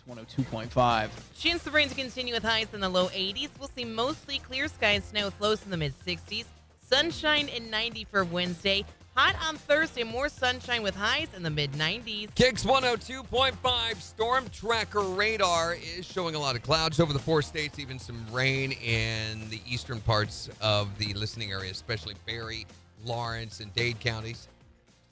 KIX 102.5. Chance of rain to continue with highs in the low 80s. We'll see mostly clear skies, snow with lows in the mid 60s. Sunshine and 90 for Wednesday. Hot on Thursday, more sunshine with highs in the mid 90s. KIX 102.5 storm tracker radar is showing a lot of clouds over the 4 states, even some rain in the eastern parts of the listening area, especially Barry, Lawrence, and Dade counties.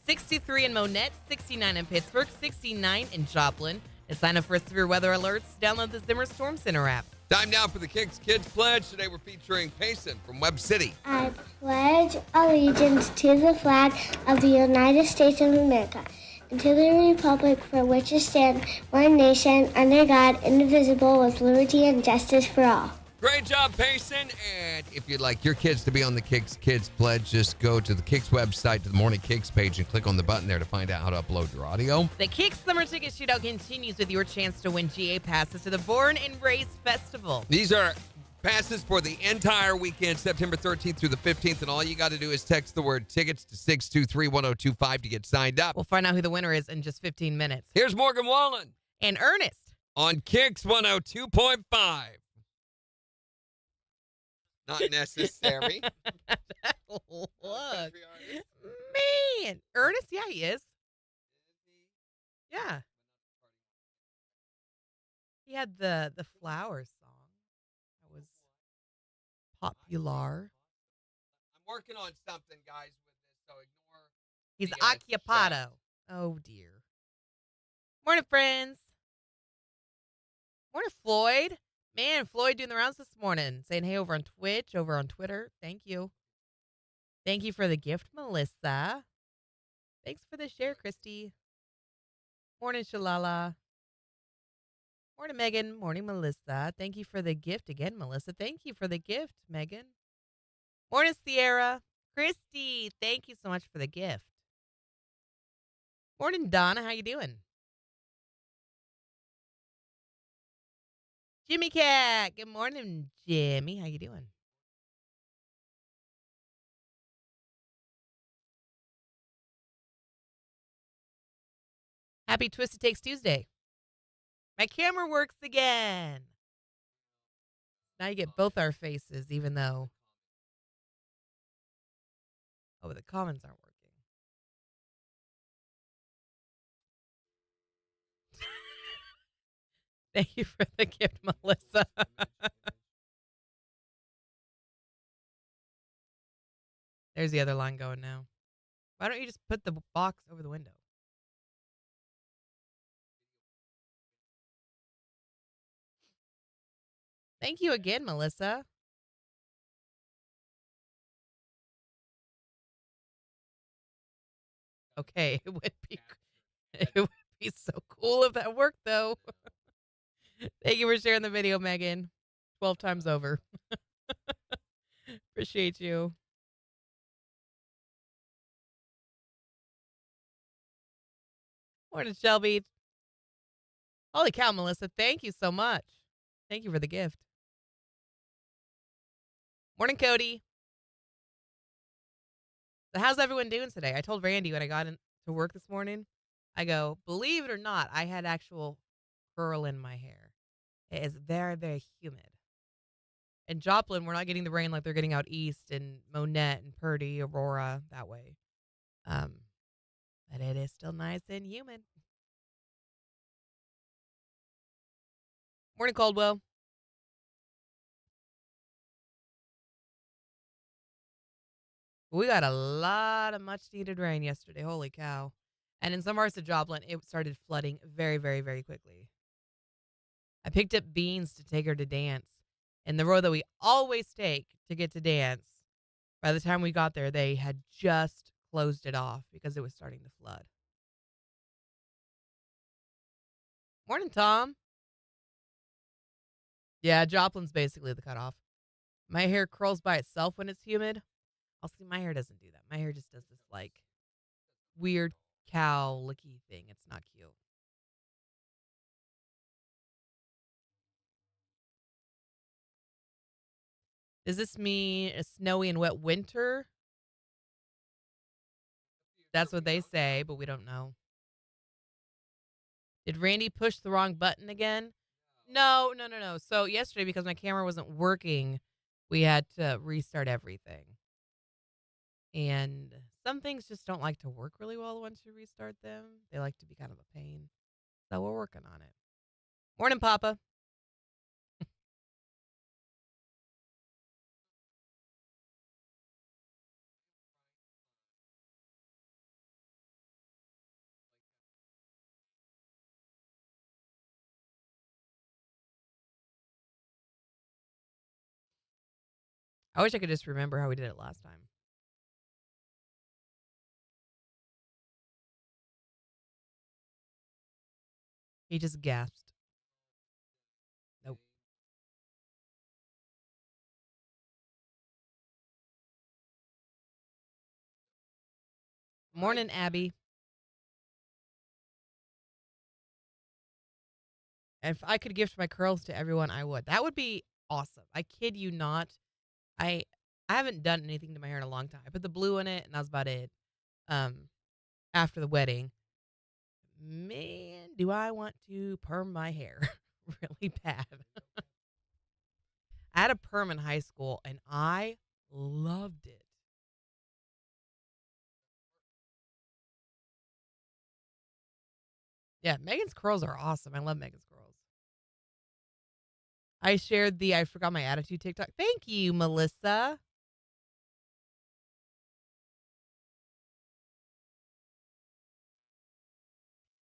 63 in Monette, 69 in Pittsburgh, 69 in Joplin. To sign up for severe weather alerts, download the Zimmer Storm Center app. Time now for the KIX Kids Pledge. Today we're featuring Payson from Webb City. I pledge allegiance to the flag of the United States of America and to the republic for which it stands, one nation, under God, indivisible, with liberty and justice for all. Great job, Payson. And if you'd like your kids to be on the KIX Kids Pledge, just go to the KIX website, to the Morning KIX page, and click on the button there to find out how to upload your audio. The KIX Summer Ticket Shootout continues with your chance to win GA passes to the Born and Raised Festival. These are passes for the entire weekend, September 13th through the 15th, and all you got to do is text the word tickets to 623-1025 to get signed up. We'll find out who the winner is in just 15 minutes. Here's Morgan Wallen And Ernest. on KIX 102.5. Not necessary. Look. Man. Ernest? Yeah, he is. Yeah. He had the Flowers song. That was popular. I'm working on something, guys, with this, so ignore. He's the, occupado. Oh, dear. Morning, friends. Morning, Floyd. Man, Floyd doing the rounds this morning. Saying hey over on Twitch, over on Twitter. Thank you. Thank you for the gift, Melissa. Thanks for the share, Christy. Morning, Shalala. Morning, Megan. Morning, Melissa. Thank you for the gift again, Melissa. Thank you for the gift, Megan. Morning, Sierra. Christy, thank you so much for the gift. Morning, Donna. How you doing? Jimmy Cat. Good morning, Jimmy. How you doing? Happy Twisted Takes Tuesday. My camera works again. Now you get both our faces, even though... Oh, the comments aren't working. Thank you for the gift, Melissa. There's the other line going now. Why don't you just put the box over the window? Thank you again, Melissa. Okay, it would be so cool if that worked, though. Thank you for sharing the video, Megan. 12 times over. Appreciate you. Morning, Shelby. Holy cow, Melissa. Thank you so much. Thank you for the gift. Morning, Cody. So how's everyone doing today? I told Randy when I got into work this morning, I go, believe it or not, I had actual curl in my hair. It is very, very humid. In Joplin, we're not getting the rain like they're getting out east in Monette and Purdy, Aurora, that way. But it is still nice and humid. Morning, Caldwell. We got a lot of much needed rain yesterday. Holy cow. And in some parts of Joplin, it started flooding very, very, very quickly. I picked up beans to take her to dance. And the road that we always take to get to dance, by the time we got there, they had just closed it off because it was starting to flood. Morning, Tom. Yeah, Joplin's basically the cutoff. My hair curls by itself when it's humid. I'll see, my hair doesn't do that. My hair just does this, like, weird cow licky thing. It's not cute. Does this mean a snowy and wet winter? That's what they say, but we don't know. Did Randy push the wrong button again? No, no, no, no. So yesterday, because my camera wasn't working, we had to restart everything. And some things just don't like to work really well once you restart them. They like to be kind of a pain. So we're working on it. Morning, Papa. I wish I could just remember how we did it last time. He just gasped. Nope. Morning, Abby. If I could gift my curls to everyone, I would. That would be awesome. I kid you not. I I haven't done anything to my hair in a long time. I put the blue in it, and that's about it. Um, after the wedding, man, do I want to perm my hair really bad. I had a perm in high school, and I loved it. Yeah, Megan's curls are awesome. I love Megan's curls. I shared the I forgot my attitude TikTok. Thank you, Melissa.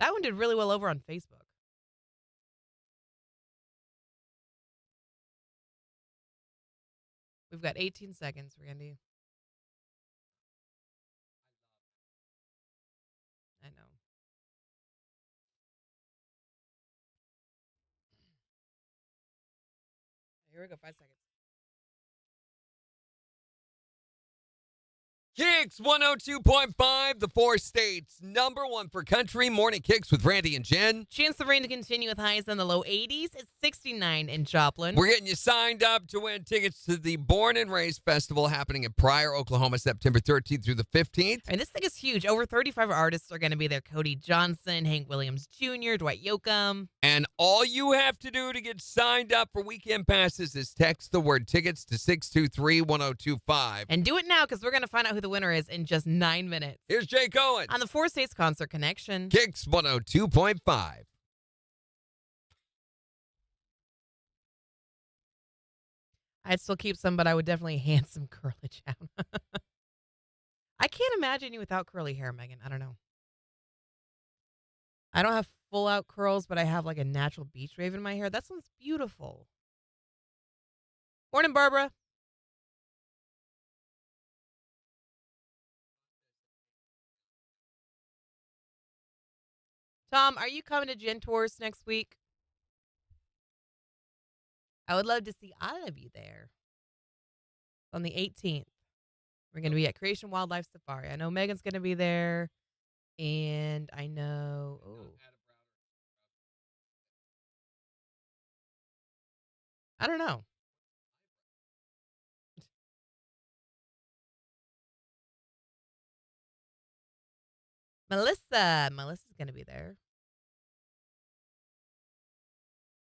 That one did really well over on Facebook. We've got 18 seconds, Randy. I know. Here we go. 5 seconds. KIX 102.5, the four states. Number one for country. Morning KIX with Randy and Jen. Chance of rain to continue with highs in the low 80s. It's 69 in Joplin. We're getting you signed up to win tickets to the Born and Raised Festival happening in Pryor, Oklahoma, September 13th through the 15th. And this thing is huge. Over 35 artists are going to be there. Cody Johnson, Hank Williams Jr., Dwight Yoakam. And all you have to do to get signed up for weekend passes is text the word tickets to 623-1025. And do it now because we're going to find out who the winner is in just 9 minutes. Here's Jay Cohen On the Four States Concert Connection. KIX 102.5. I'd still keep some, but I would definitely hand some curlage out. I can't imagine you without curly hair, Megan. I don't know. I don't have full out curls, but I have like a natural beach wave in my hair. That sounds beautiful. Morning, Barbara. Tom, are you coming to Gen Tours next week? I would love to see all of you there. On the 18th, we're going to be at Creation Wildlife Safari. I know Megan's going to be there. And I know. Oh. I don't know. Melissa's going to be there.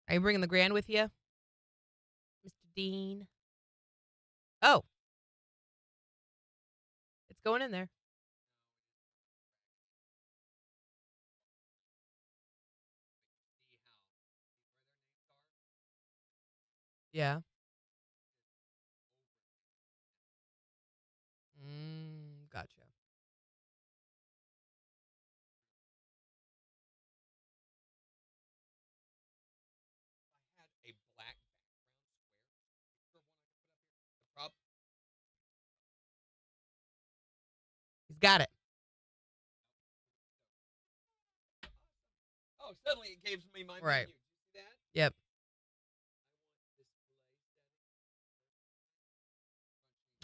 Are you bringing the grand with you, Mr. Dean? Oh, it's going in there. Yeah. Gotcha. A black background square. He's got it. Oh, suddenly it gives me my Right. menu. Did you see that? Yep.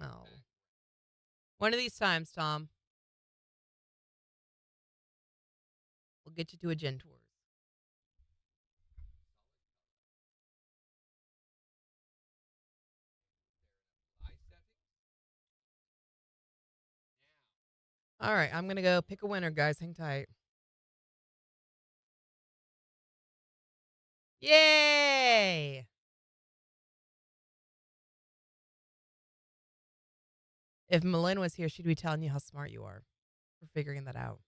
Oh. One of these times, Tom, we'll get you to a Gen Tours. All right, I'm going to go pick a winner, guys. Hang tight. Yay! If Malin was here, she'd be telling you how smart you are for figuring that out.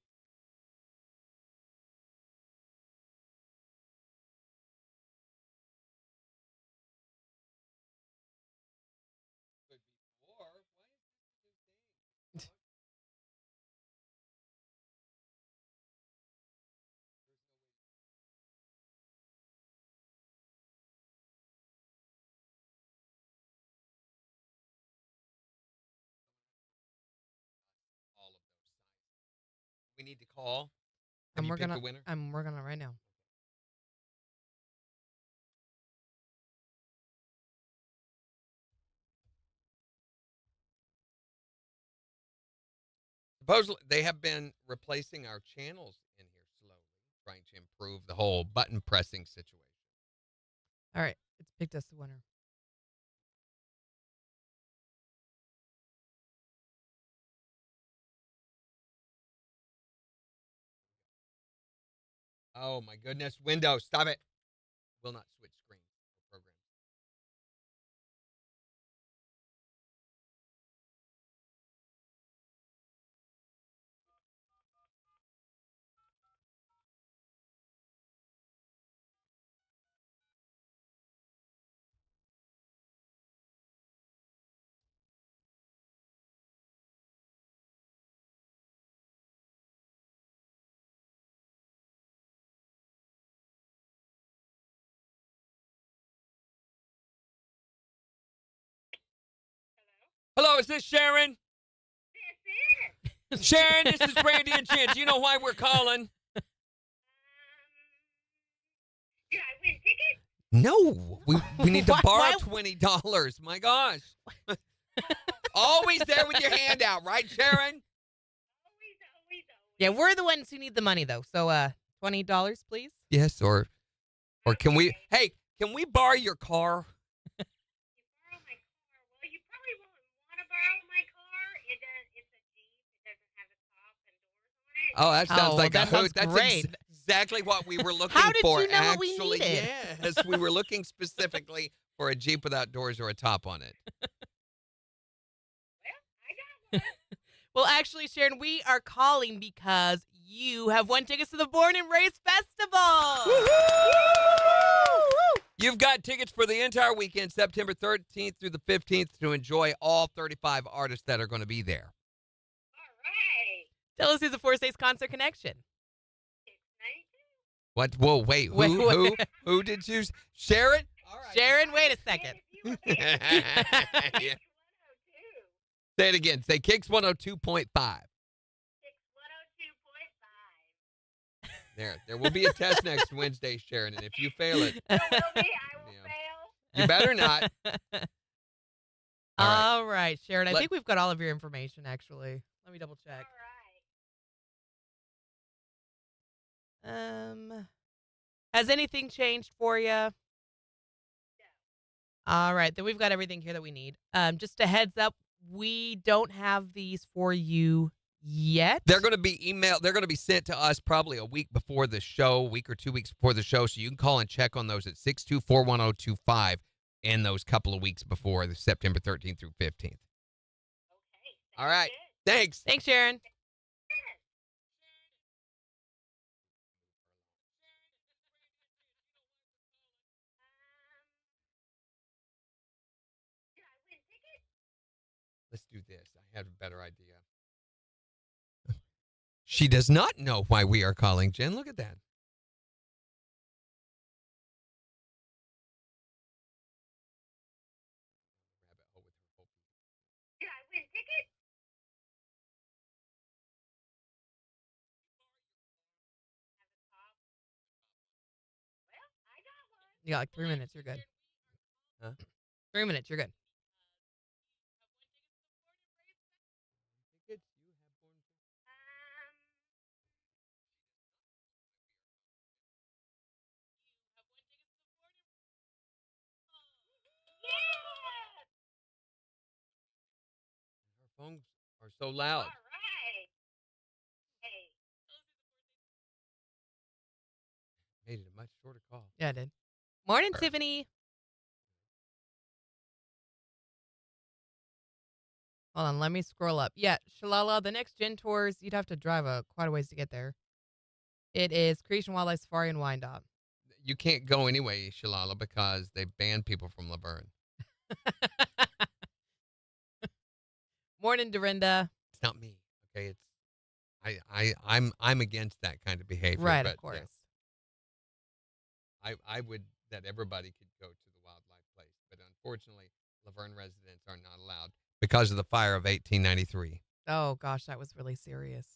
All of those sites. We need to call. Have I'm you working picked on. a winner? I'm working on it right now. Supposedly, they have been replacing our channels in here slowly, trying to improve the whole button pressing situation. All right, it's picked us the winner. Oh my goodness, Windows, stop it. Will not switch screens or programs. Hello, is this Sharon? Sharon, this is Brandy and Jen. Do you know why we're calling? Did I win tickets? No, we need to Why- borrow why- $20. My gosh. Always there with your hand out, right, Sharon? Always. Yeah, we're the ones who need the money though. So, $20, please. Yes, or can we? Okay. Hey, can we borrow your car? You borrow my car. Well, you probably won't want to borrow my car. It's a Jeep. It doesn't have a top and doors on it. Oh, that sounds Oh, like that a sounds hoot. That's great. exactly what we were looking How did for. you know what we Actually, needed? yes, we were looking specifically for a Jeep without doors or a top on it. Well, I got one. Well, actually, Sharon, we are calling because you have won tickets to the Born and Raised Festival. You've got tickets for the entire weekend, September 13th through the 15th, to enjoy all 35 artists that are going to be there. All right. Tell us who's the Four States Concert Connection. It's 92. What? Whoa, wait, who did you? Sharon? All right. Sharon, wait a second. If you were there, Yeah. 102. Say it again. Say KIX 102.5. 102.5. There will be a test next Wednesday, Sharon, and if you fail it, There will be. I will Yeah. fail. you better not. All right. All right, Sharon. I Let- think we've got all of your information, actually. Let me double check. All right. Has anything changed for you? No. All right, then we've got everything here that we need. Just a heads up, we don't have these for you yet. They're going to be emailed. They're going to be sent to us probably a week before the show, a week or 2 weeks before the show. So you can call and check on those at 624-1025 in those couple of weeks before the September 13th through 15th. Okay. All right. Sounds Thanks. Thanks, Sharon. good. Did I win tickets? Let's do this. I have a better idea. She does not know why we are calling, Jen. Look at that. Did I win tickets? Have a top. Well, I got one. You got like 3 minutes. You're good. Huh? 3 minutes. You're good. Yeah. Our phones are so loud. All right. Hey. Made it a much shorter call. Yeah, I did. Morning, Tiffany. Hold on, let me scroll up. Yeah, Shalala, the next Gin Tours, you'd have to drive quite a ways to get there. It is Creation Wildlife Safari and Wyandotte. You can't go anyway, Shalala, because they banned people from Laverne. Morning, Dorinda. It's not me. Okay, it's I'm against that kind of behavior. Right, but, of course. I would that everybody could go to the wildlife place, but unfortunately, Laverne residents are not allowed because of the fire of 1893. Oh gosh, that was really serious.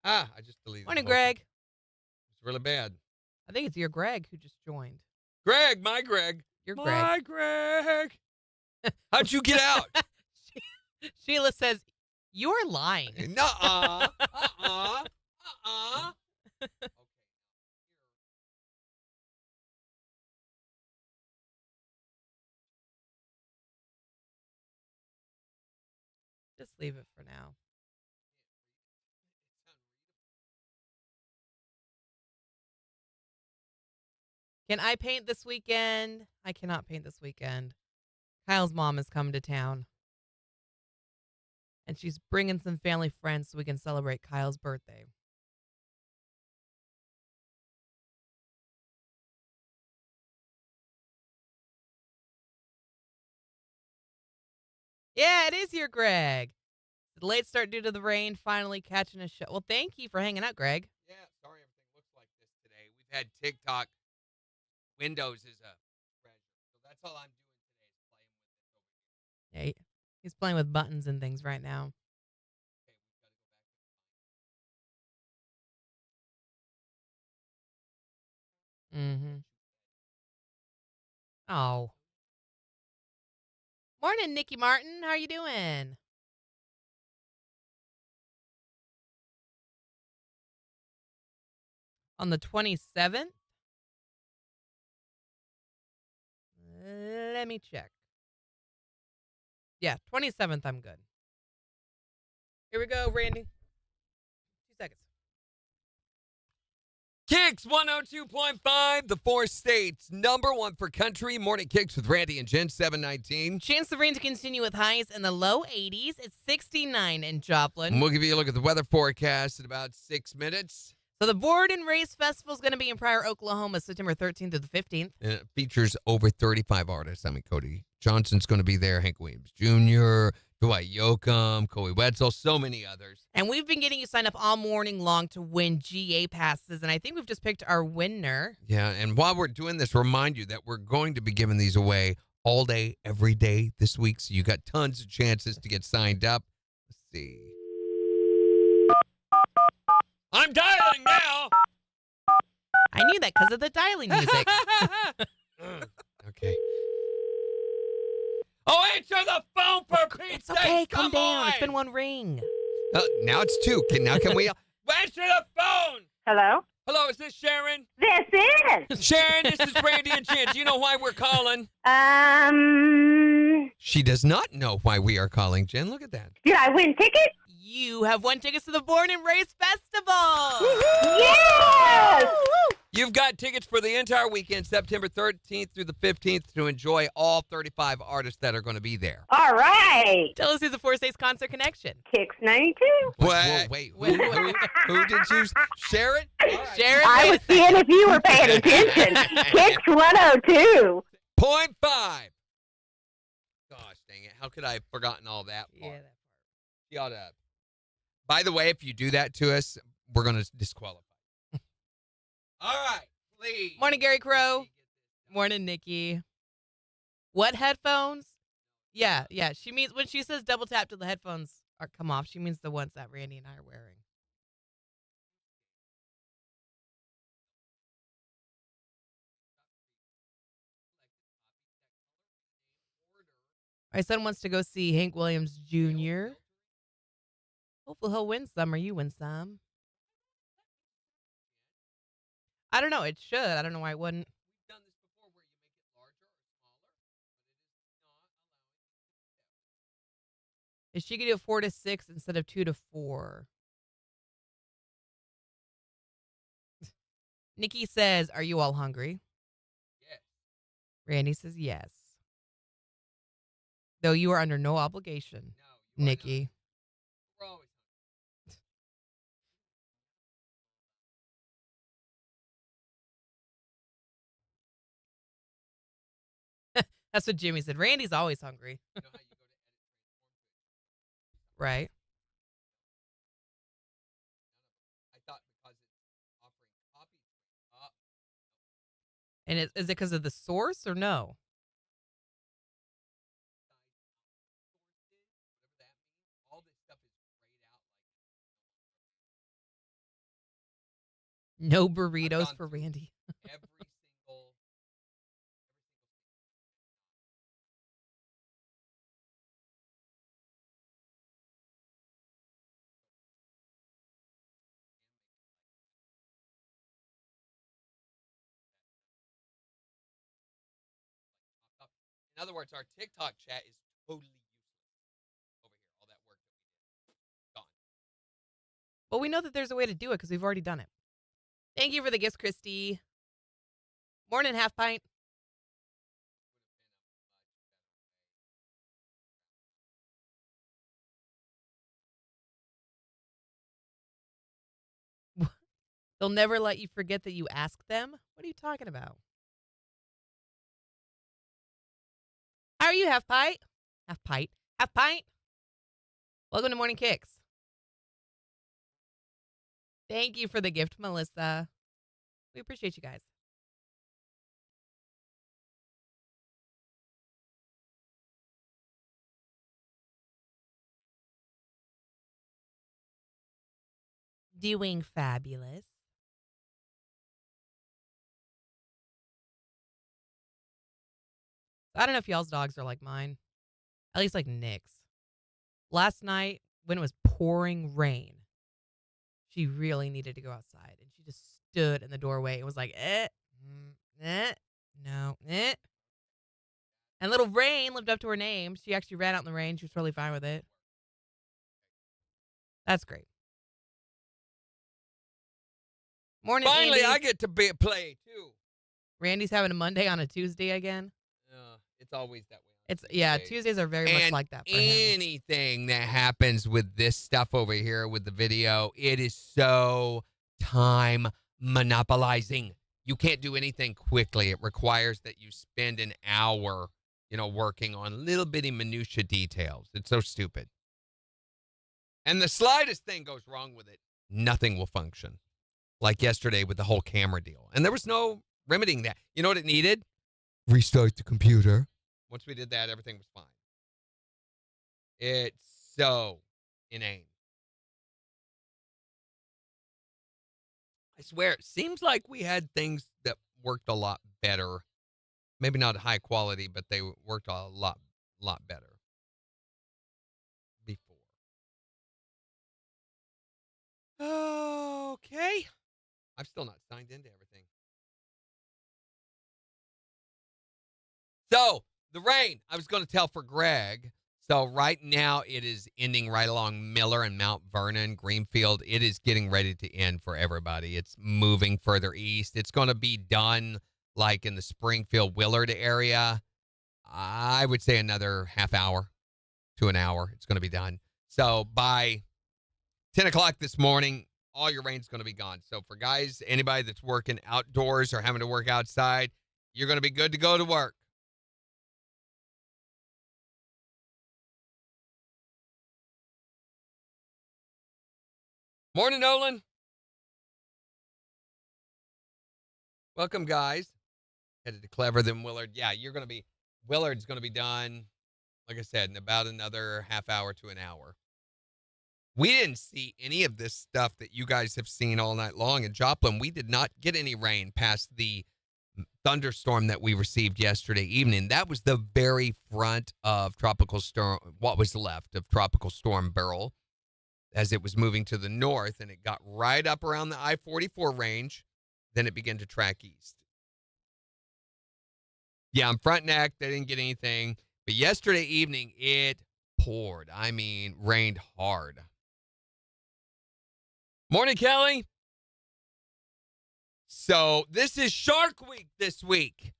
I just deleted. Morning, Greg. It's really bad. I think it's your Greg who just joined. Greg, my Greg. Your my Greg. My Greg. How'd you get out? Sheila says, you're lying. Nuh-uh. Just leave it for now. Can I paint this weekend? I cannot paint this weekend. Kyle's mom has come to town. And she's bringing some family friends so we can celebrate Kyle's birthday. Yeah, it is your Greg. The late start due to the rain, finally catching a show. Well, thank you for hanging out, Greg. Yeah, sorry everything looks like this today. We've had TikTok. Windows is a treasure. So that's all I'm doing today is playing with this over here. Yeah, he's playing with buttons and things right now. Mm-hmm. Oh. Morning, Nikki Martin. How are you doing? On the 27th? Let me check. Yeah, 27th, I'm good. Here we go, Randy. 2 seconds. KIX 102.5, the 4 states, #1 for country. Morning KIX with Randy and Jen, 719. Chance of rain to continue with highs in the low 80s. It's 69 in Joplin. And we'll give you a look at the weather forecast in about 6 minutes. So the Board and Race Festival is going to be in Pryor, Oklahoma, September 13th to the 15th. And it features over 35 artists. I mean, Cody Johnson's going to be there, Hank Williams Jr., Dwight Yoakam, Corey Wetzel, so many others. And we've been getting you signed up all morning long to win GA passes, and I think we've just picked our winner. Yeah, and while we're doing this, remind you that we're going to be giving these away all day, every day this week, so you got tons of chances to get signed up. Let's see. I'm dialing now. I knew that because of the dialing music. Okay. Oh, answer the phone for Pete's sake. It's okay. Calm Come down. on. It's been 1 ring. Now it's 2. Can we answer the phone? Hello? Hello, is this Sharon? This is. Sharon, this is Randy and Jen. Do you know why we're calling? She does not know why we are calling, Jen. Look at that. Did I win tickets? You have won tickets to the Born and Raised Festival. Yes! You've got tickets for the entire weekend, September 13th through the 15th, to enjoy all 35 artists that are going to be there. All right. Tell us who's the 4 States Concert Connection. KIX 92. Wait. Who did you? Sharon? All right. Sharon. I was seeing if you were paying attention. KIX 102. 0.5. Gosh dang it. How could I have forgotten all that part? Yeah, that part. You ought to. By the way, if you do that to us, we're going to disqualify. All right, please. Morning, Gary Crow. Morning, Nikki. What headphones? Yeah. She means when she says double tap till the headphones come off, she means the ones that Randy and I are wearing. My son wants to go see Hank Williams Jr. Hopefully he'll win some or you win some. I don't know. It should. I don't know why it wouldn't. We've done this before where you make it larger or smaller, but it is not allowing. Is she going to do 4 to 6 instead of 2 to 4? Nikki says, are you all hungry? Randy says yes. Though you are under no obligation, No, you are Nikki. not. We're always That's what Jimmy said. Randy's always hungry. you know how you go to edit Right. I thought because it's offering copies. And is it because of the source or no? Whatever that means. All this stuff is grayed out No I've burritos gone for through Randy. every single In other words, our TikTok chat is totally useless over here. All that work that we did. Gone. But we know that there's a way to do it because we've already done it. Thank you for the gifts, Christy. Morning, half pint. They'll never let you forget that you asked them. What are you talking about? How are you, half pint? Half pint. Half pint. Welcome to Morning Kicks. Thank you for the gift, Melissa. We appreciate you guys. Doing fabulous. I don't know if y'all's dogs are like mine. At least like Nick's. Last night, when it was pouring rain, she really needed to go outside. And she just stood in the doorway and was like, no. And little Rain lived up to her name. She actually ran out in the rain. She was totally fine with it. That's great. Morning, Finally, Andy. I get to play too. Randy's having a Monday on a Tuesday again. It's always that way. Tuesdays are very much like that for him. Anything that happens with this stuff over here with the video, it is so time monopolizing. You can't do anything quickly. It requires that you spend an hour, working on little bitty minutia details. It's so stupid. And the slightest thing goes wrong with it, nothing will function. Like yesterday with the whole camera deal. And there was no remedying that. You know what it needed? Restart the computer. Once we did that, everything was fine. It's so inane. I swear, it seems like we had things that worked a lot better. Maybe not high quality, but they worked a lot better before. Okay. I'm still not signed into everything. So, the rain, I was going to tell for Greg. So, right now, it is ending right along Miller and Mount Vernon, Greenfield. It is getting ready to end for everybody. It's moving further east. It's going to be done like in the Springfield, Willard area. I would say another half hour to an hour. It's going to be done. So, by 10 o'clock this morning, all your rain's going to be gone. So, for guys, anybody that's working outdoors or having to work outside, you're going to be good to go to work. Morning, Nolan. Welcome, guys. Headed to Clever, then Willard. Yeah, Willard's going to be done, like I said, in about another half hour to an hour. We didn't see any of this stuff that you guys have seen all night long in Joplin. We did not get any rain past the thunderstorm that we received yesterday evening. That was the very front of Tropical Storm, what was left of Tropical Storm Beryl, as it was moving to the north, and it got right up around the I-44 range. Then it began to track east. Yeah, I'm front neck. They didn't get anything. But yesterday evening, it poured. I mean, rained hard. Morning, Kelly. So this is Shark Week this week.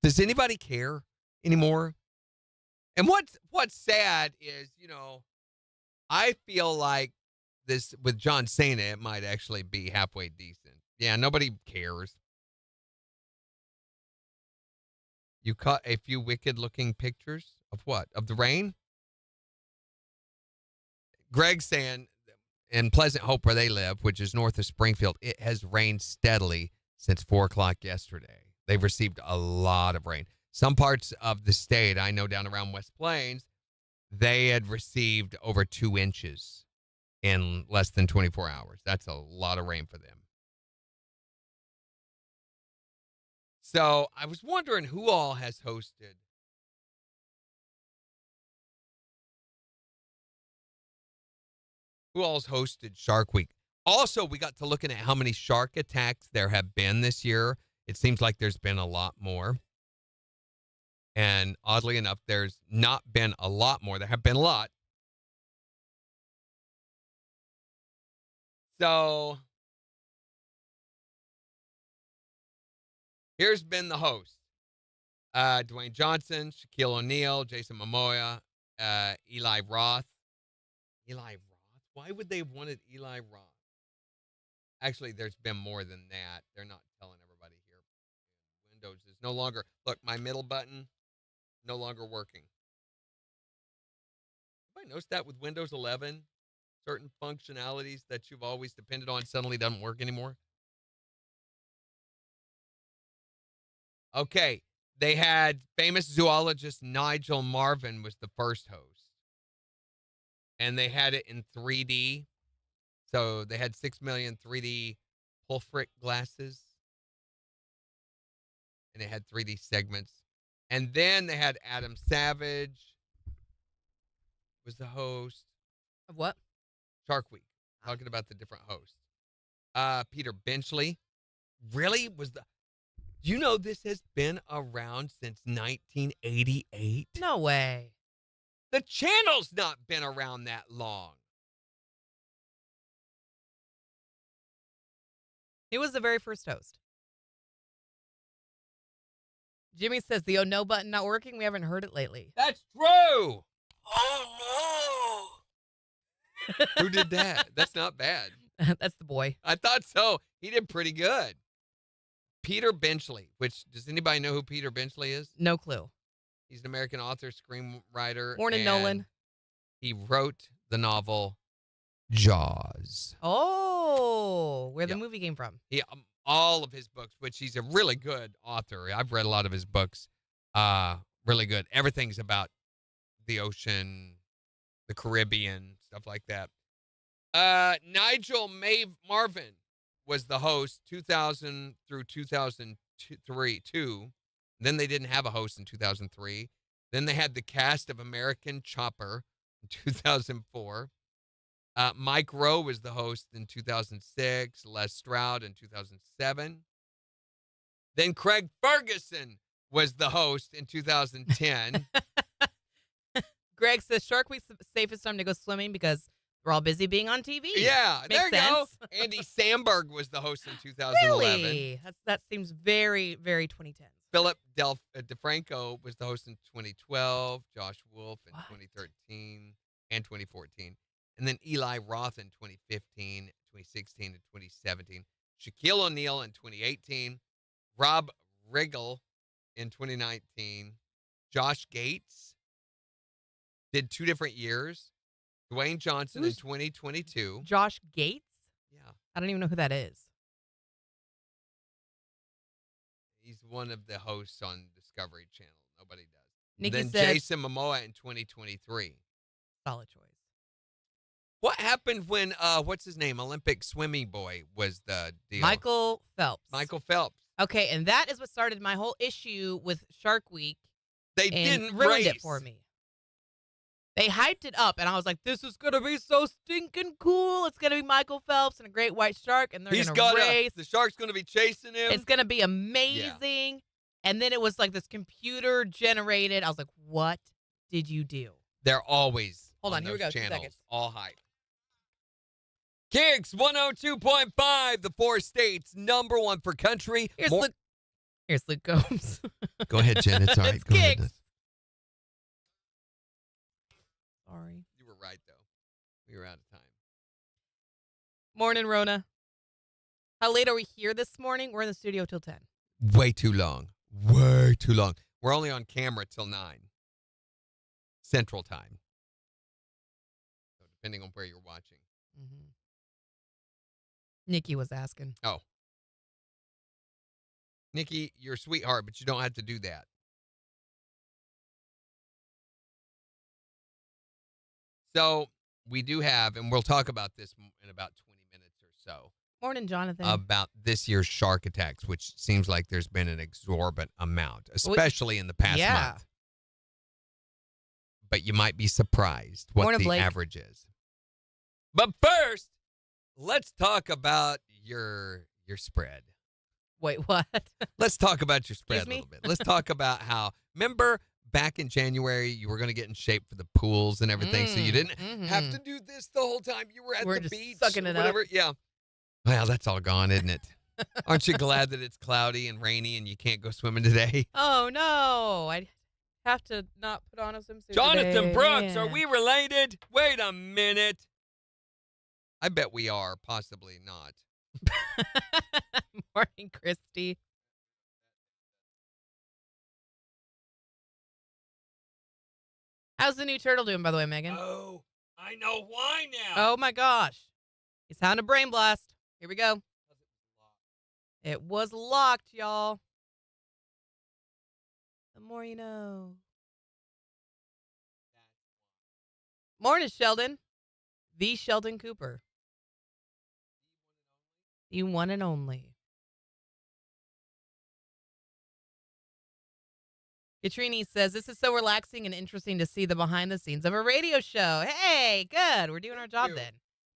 Does anybody care anymore? And what's sad is, I feel like this with John Cena, it might actually be halfway decent. Yeah, nobody cares. You caught a few wicked-looking pictures of what? Of the rain? Greg's saying in Pleasant Hope, where they live, which is north of Springfield, it has rained steadily since 4 o'clock yesterday. They've received a lot of rain. Some parts of the state, I know down around West Plains, they had received over 2 inches in less than 24 hours. That's a lot of rain for them. So I was wondering who all has hosted. Who all's hosted Shark Week? Also, we got to looking at how many shark attacks there have been this year. It seems like there's been a lot more. And oddly enough, there's not been a lot more. There have been a lot. So here's been the host. Dwayne Johnson, Shaquille O'Neal, Jason Momoa, Eli Roth. Eli Roth? Why would they have wanted Eli Roth? Actually, there's been more than that. They're not telling everybody here. Windows is no longer, look, my middle button, no longer working. Anybody notice that with Windows 11? Certain functionalities that you've always depended on suddenly doesn't work anymore? Okay, they had famous zoologist Nigel Marvin was the first host. And they had it in 3D. So they had 6 million 3D Pulfric glasses. And it had 3D segments. And then they had Adam Savage was the host. Of what? Shark Week. Talking about the different hosts. Peter Benchley. Really? You know this has been around since 1988? No way. The channel's not been around that long. He was the very first host. Jimmy says the no button not working. We haven't heard it lately. That's true. Oh, no. Who did that? That's not bad. That's the boy. I thought so. He did pretty good. Peter Benchley, which, does anybody know who Peter Benchley is? No clue. He's an American author, screenwriter. Morning, Nolan. He wrote the novel Jaws. Oh, where the movie came from. He, all of his books, which he's a really good author. I've read a lot of his books. Really good. Everything's about the ocean, the Caribbean, stuff like that. Nigel Marvin was the host 2000 through 2002. Then they didn't have a host in 2003. Then they had the cast of American Chopper in 2004. Mike Rowe was the host in 2006. Les Stroud in 2007. Then Craig Ferguson was the host in 2010. Greg says Shark Week's the safest time to go swimming because we're all busy being on TV. Yeah, Makes there you sense. go. Andy Samberg was the host in 2011. Really? That seems very, very 2010s. Philip DeFranco was the host in 2012. Josh Wolf in 2013 and 2014. And then Eli Roth in 2015, 2016, and 2017. Shaquille O'Neal in 2018. Rob Riggle in 2019. Josh Gates did 2 different years. Dwayne Johnson in 2022. Josh Gates? Yeah. I don't even know who that is. He's one of the hosts on Discovery Channel. Nobody does. Nikki then said, Jason Momoa in 2023. Solid choice. What happened when, what's his name? Olympic swimming boy was the deal. Michael Phelps. Michael Phelps. Okay, and that is what started my whole issue with Shark Week. They and didn't ruined race. it for me. They hyped it up, and I was like, this is going to be so stinking cool. It's going to be Michael Phelps and a great white shark, and they're going to race. The shark's going to be chasing him. It's going to be amazing. Yeah. And then it was like this computer generated. I was like, what did you do? They're always Hold on, here we go. Channels, 2 seconds. all hype. KIX 102.5, the 4 states, #1 for country. Here's the Here's Luke Combs. Go ahead, Jen. It's all right. It's Go ahead. KIX. Sorry. You were right, though. We were out of time. Morning, Rona. How late are we here this morning? We're in the studio till 10. Way too long. Way too long. We're only on camera till 9 Central Time. So depending on where you're watching. Mm-hmm. Nikki was asking. Oh. Nikki, you're a sweetheart, but you don't have to do that. So we do have, and we'll talk about this in about 20 minutes or so, Morning, Jonathan. about this year's shark attacks, which seems like there's been an exorbitant amount, especially in the past month. But you might be surprised what Morning, the Blake. average is. But first, let's talk about your spread. Wait, what? Let's talk about your spread Excuse a me? little bit. Let's talk about how, remember back in January, you were going to get in shape for the pools and everything, so you didn't have to do this the whole time you were at the just beach. sucking it whatever. up. Yeah. Well, that's all gone, isn't it? Aren't you glad that it's cloudy and rainy and you can't go swimming today? Oh, no. I'd have to not put on a swimsuit Jonathan today. Brooks, Yeah. are we related? Wait a minute. I bet we are, possibly not. Morning, Christy. How's the new turtle doing, by the way, Megan? Oh, I know why now. Oh, my gosh. He's having a brain blast. Here we go. It was locked, y'all. The more you know. Morning, Sheldon. The Sheldon Cooper. The one and only. Katrini says, this is so relaxing and interesting to see the behind the scenes of a radio show. Hey, good. We're doing our job then.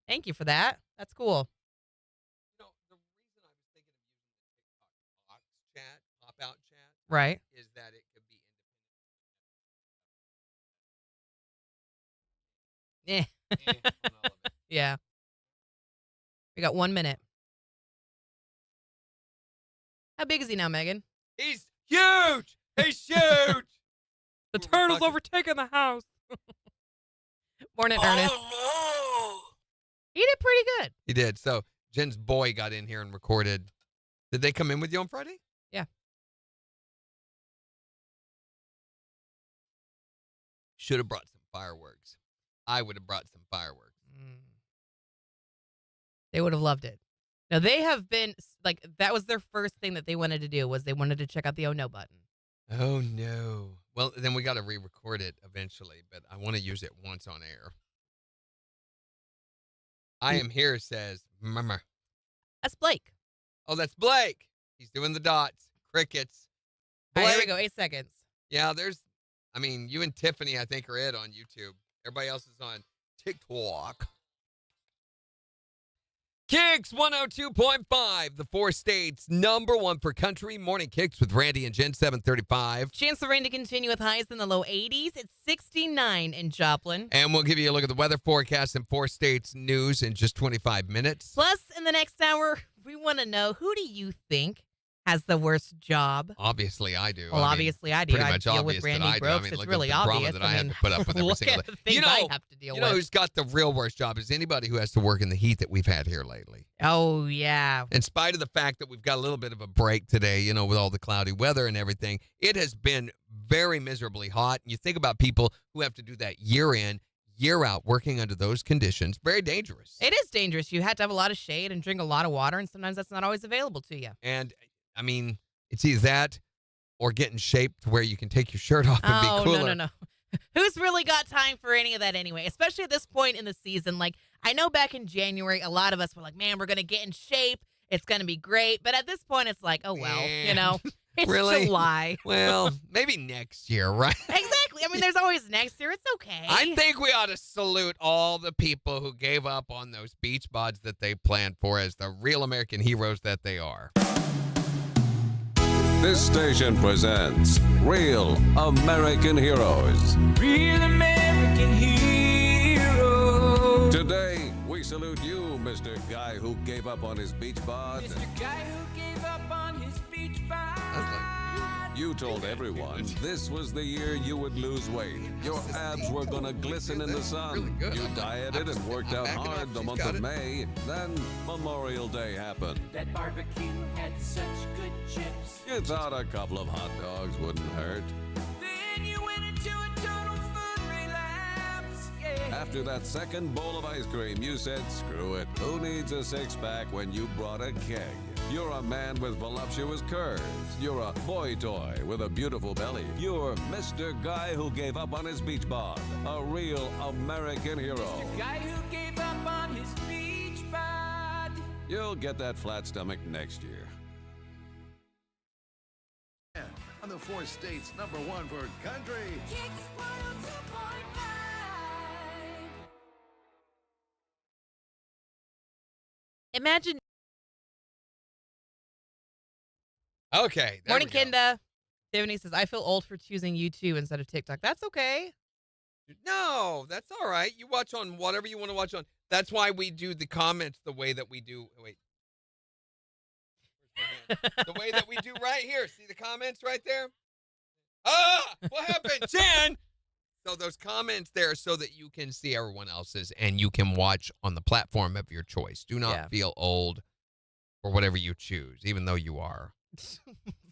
Thank you for that. That's cool. You know, the reason I was thinking of using the TikTok chat, pop-out chat, Right. is that it could be Yeah. independent. On all of it. Yeah. We got 1 minute. How big is he now, Megan? He's huge. He's huge. The We're turtle's talking- overtaken the house. Morning, Ernest. He did pretty good. He did. So Jen's boy got in here and recorded. Did they come in with you on Friday? Yeah. Should have brought some fireworks. I would have brought some fireworks. They would have loved it. Now, they have been, like, that was their first thing that they wanted to do, was they wanted to check out the oh no button. Oh, no. Well, then we got to re-record it eventually, but I want to use it once on air. I am here says, Mama. That's Blake. Oh, that's Blake. He's doing the dots. Crickets. All right, here we Blake. go. 8 seconds. Yeah, you and Tiffany, I think, are it on YouTube. Everybody else is on TikTok. KIX 102.5, the 4 states, #1 for country. Morning KIX with Randy and Jen, 735. Chance of rain to continue with highs in the low 80s. It's 69 in Joplin. And we'll give you a look at the weather forecast and 4 states news in just 25 minutes. Plus, in the next hour, we want to know, who do you think has the worst job? Obviously, I do. Well, I mean, obviously, I do. pretty I much deal obvious with that Randy I do. Brooks. I mean, It's look at really the drama obvious. that I had to put up with every look single at day. the things I have to deal You know with. who's got the real worst job is anybody who has to work in the heat that we've had here lately. Oh, yeah. In spite of the fact that we've got a little bit of a break today, with all the cloudy weather and everything, it has been very miserably hot. And you think about people who have to do that year in, year out, working under those conditions. Very dangerous. It is dangerous. You have to have a lot of shade and drink a lot of water, and sometimes that's not always available to you. And, I mean, it's either that or get in shape to where you can take your shirt off and be cooler. No. Who's really got time for any of that anyway? Especially at this point in the season. Like, I know back in January, a lot of us were like, man, we're going to get in shape. It's going to be great. But at this point, it's like, oh, well, it's Really? July. Well, maybe next year, right? Exactly. I mean, there's always next year. It's okay. I think we ought to salute all the people who gave up on those beach bods that they planned for as the real American heroes that they are. This station presents Real American Heroes. Real American hero. Today, we salute you, Mr. Guy who gave up on his beach bod. Mr. Guy who gave up on his beach bar. That's like You told everyone this was the year you would lose weight. Your abs were going to glisten in the sun. Really good. You I'm dieted and worked out backing hard up. the She's month got of it. May. Then Memorial Day happened. That barbecue had such good chips. You thought a couple of hot dogs wouldn't hurt. Then you went into a total food relapse. Yeah. After that second bowl of ice cream, you said, screw it. Who needs a six-pack when you brought a keg? You're a man with voluptuous curves. You're a boy toy with a beautiful belly. You're Mr. Guy who gave up on his beach bod. A real American hero. The guy who gave up on his beach bod. You'll get that flat stomach next year. On the four states #1 for country. KIX 102.5. Imagine. Okay. there Morning, we go. Kinda. Tiffany says, I feel old for choosing YouTube instead of TikTok. That's okay. No, that's all right. You watch on whatever you want to watch on. That's why we do the comments the way that we do. Wait. Where's my hand? The way that we do right here. See the comments right there? Ah! What happened? Jen! So those comments there so that you can see everyone else's and you can watch on the platform of your choice. Do not Yeah. feel old for whatever you choose, even though you are.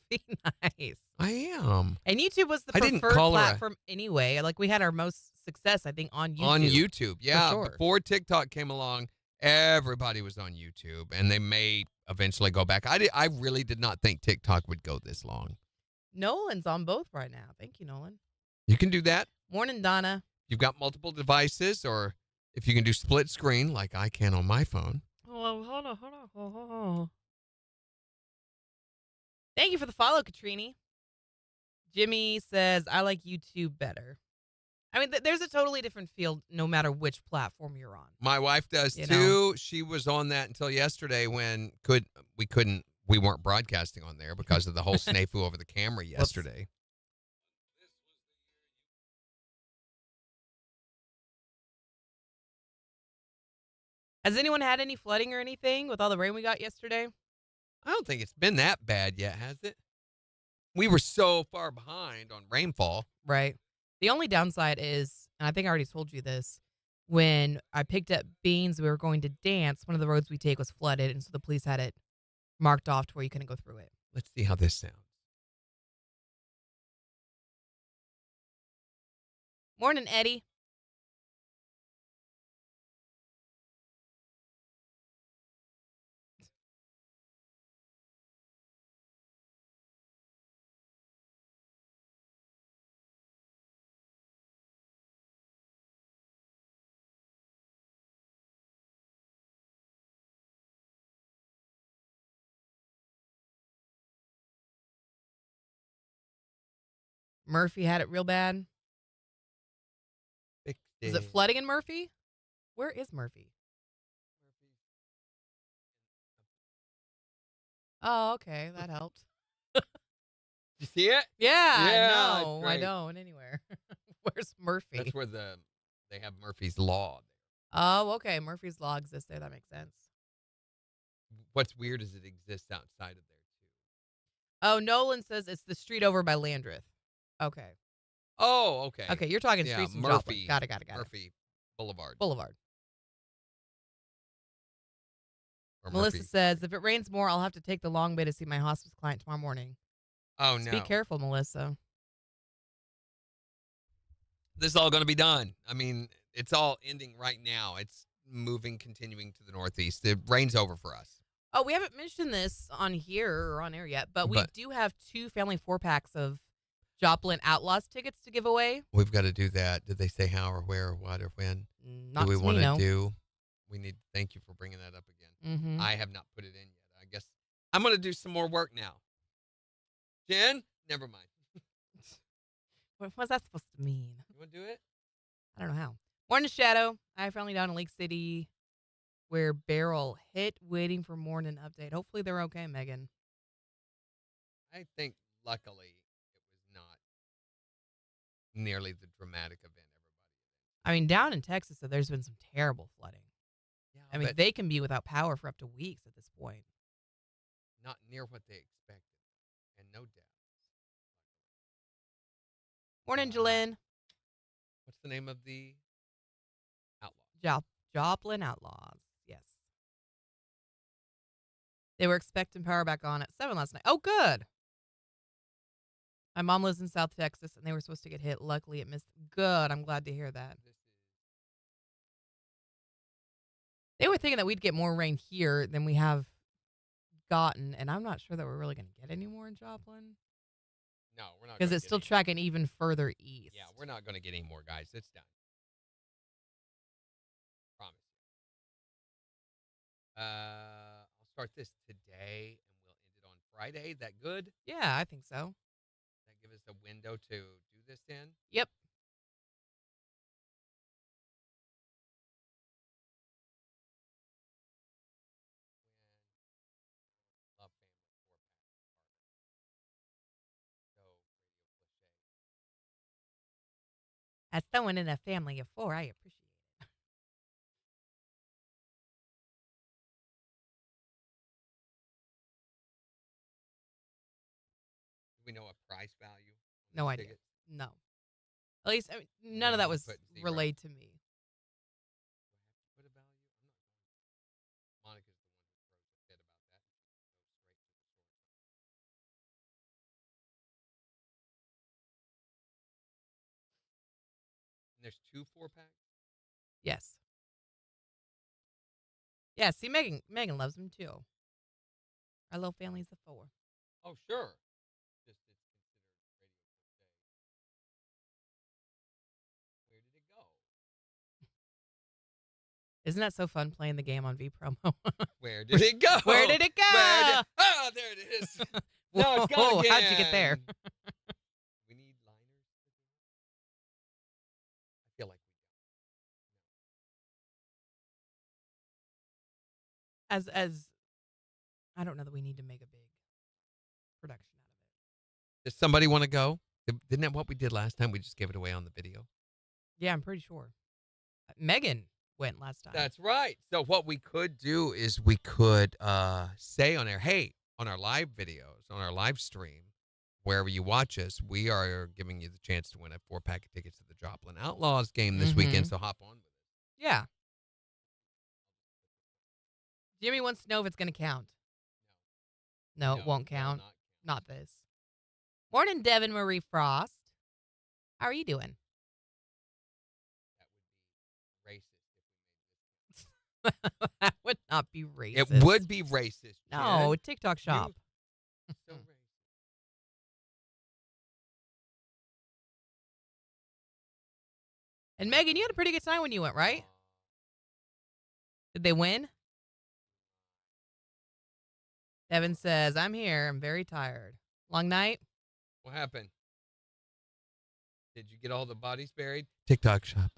Be nice. I am. And YouTube was the I didn't preferred call her a- platform anyway. Like, we had our most success, I think, on YouTube. On YouTube, yeah. sure. Before TikTok came along, everybody was on YouTube, and they may eventually go back. I really did not think TikTok would go this long. Nolan's on both right now. Thank you, Nolan. You can do that. Morning, Donna. You've got multiple devices, or if you can do split screen like I can on my phone. Oh, hold on. Thank you for the follow, Katrini. Jimmy says, I like YouTube better. I mean, there's a totally different feel no matter which platform you're on. My wife does You too. know. She was on that until yesterday when we weren't broadcasting on there because of the whole snafu over the camera yesterday. Has anyone had any flooding or anything with all the rain we got yesterday? I don't think it's been that bad yet, has it? We were so far behind on rainfall. Right. The only downside is, and I think I already told you this, when I picked up beans, we were going to dance, one of the roads we take was flooded, and so the police had it marked off to where you couldn't go through it. Let's see how this sounds. Morning, Eddie. Murphy had it real bad. Is it flooding in Murphy? Where is Murphy? Oh, okay. That helped. You see it? Yeah, Yeah, no, it's I great. don't anywhere. Where's Murphy? That's where they have Murphy's Law. Oh, okay. Murphy's Law exists there. That makes sense. What's weird is it exists outside of there too. Oh, Nolan says it's the street over by Landreth. Okay. Oh, okay. Okay, you're talking Yeah, streets in Murphy. Joplin. Got it. Murphy Boulevard. Boulevard. Or Melissa Murphy. says, if it rains more, I'll have to take the long way to see my hospice client tomorrow morning. Oh, So no. be careful, Melissa. This is all going to be done. I mean, it's all ending right now. It's continuing to the northeast. The rain's over for us. Oh, we haven't mentioned this on here or on air yet, but we do have 2 family 4-packs of Joplin Outlaws tickets to give away. We've got to do that. Did they say how or where or what or when? Not do we to want me, to no. do? We need. Thank you for bringing that up again. Mm-hmm. I have not put it in yet. I guess I'm going to do some more work now. Jen, never mind. What's that supposed to mean? You want to do it? I don't know how. Morning Shadow. I finally down in Lake City where Barrel hit, waiting for morning update. Hopefully they're okay, Megan. I think luckily it was not nearly the dramatic event everybody. I mean, down in Texas, there's been some terrible flooding. Yeah, I mean, but they can be without power for up to weeks at this point. not near what they expected, and no deaths. Morning, Jalen. What's the name of the outlaw? Joplin Outlaws. Yes. They were expecting power back on at 7 last night. Oh, good. My mom lives in South Texas, and they were supposed to get hit. Luckily, it missed. Good. I'm glad to hear that. They were thinking that we'd get more rain here than we have gotten, and I'm not sure that we're really going to get any more in Joplin. No, we're not. Because it's still tracking even further east. Yeah, we're not going to get any more, guys. It's done. Promise. I'll start this today, and we'll end it on Friday. That good? Yeah, I think so. That give us a window to do this in? Yep. Love family 4-pack. So, radio cliche. As someone in a family of 4, I appreciate it. Do we know a price value? No idea. Tickets? No. At least none of that was Put 0. relayed to me. Put a value? I'm not going to. Monica's the one who throws a fit about that. Go straight to the store. And there's 2 4-packs? Yes. Yeah, see, Megan loves them too. Our little family's of 4. Oh, sure. Just it's considered radio cliche. Where did it go? Isn't that so fun playing the game on V promo? Where did it go? Where did it go? Ah, there it is. No, it's gone again. How'd you get there? We need liners. I feel like we don't. As I don't know that we need to make a big production out of it. Does somebody want to go? Didn't that what we did last time? We just gave it away on the video. Yeah, I'm pretty sure. Megan went last time. That's right. So what we could do is we could say on air, hey, on our live videos, on our live stream, wherever you watch us, we are giving you the chance to win a 4-pack of tickets to the Joplin Outlaws game this weekend. So hop on with us. Yeah. Jimmy wants to know if it's going to count. No, it won't count. Not this. Morning, Devin Marie Frost. How are you doing? That would be racist if we made this. That would not be racist. It would be racist. No, Jen. TikTok shop. So racist. And Megan, you had a pretty good time when you went, right? Did they win? Devin says, I'm here. I'm very tired. Long night? What happened? Did you get all the bodies buried? TikTok shop.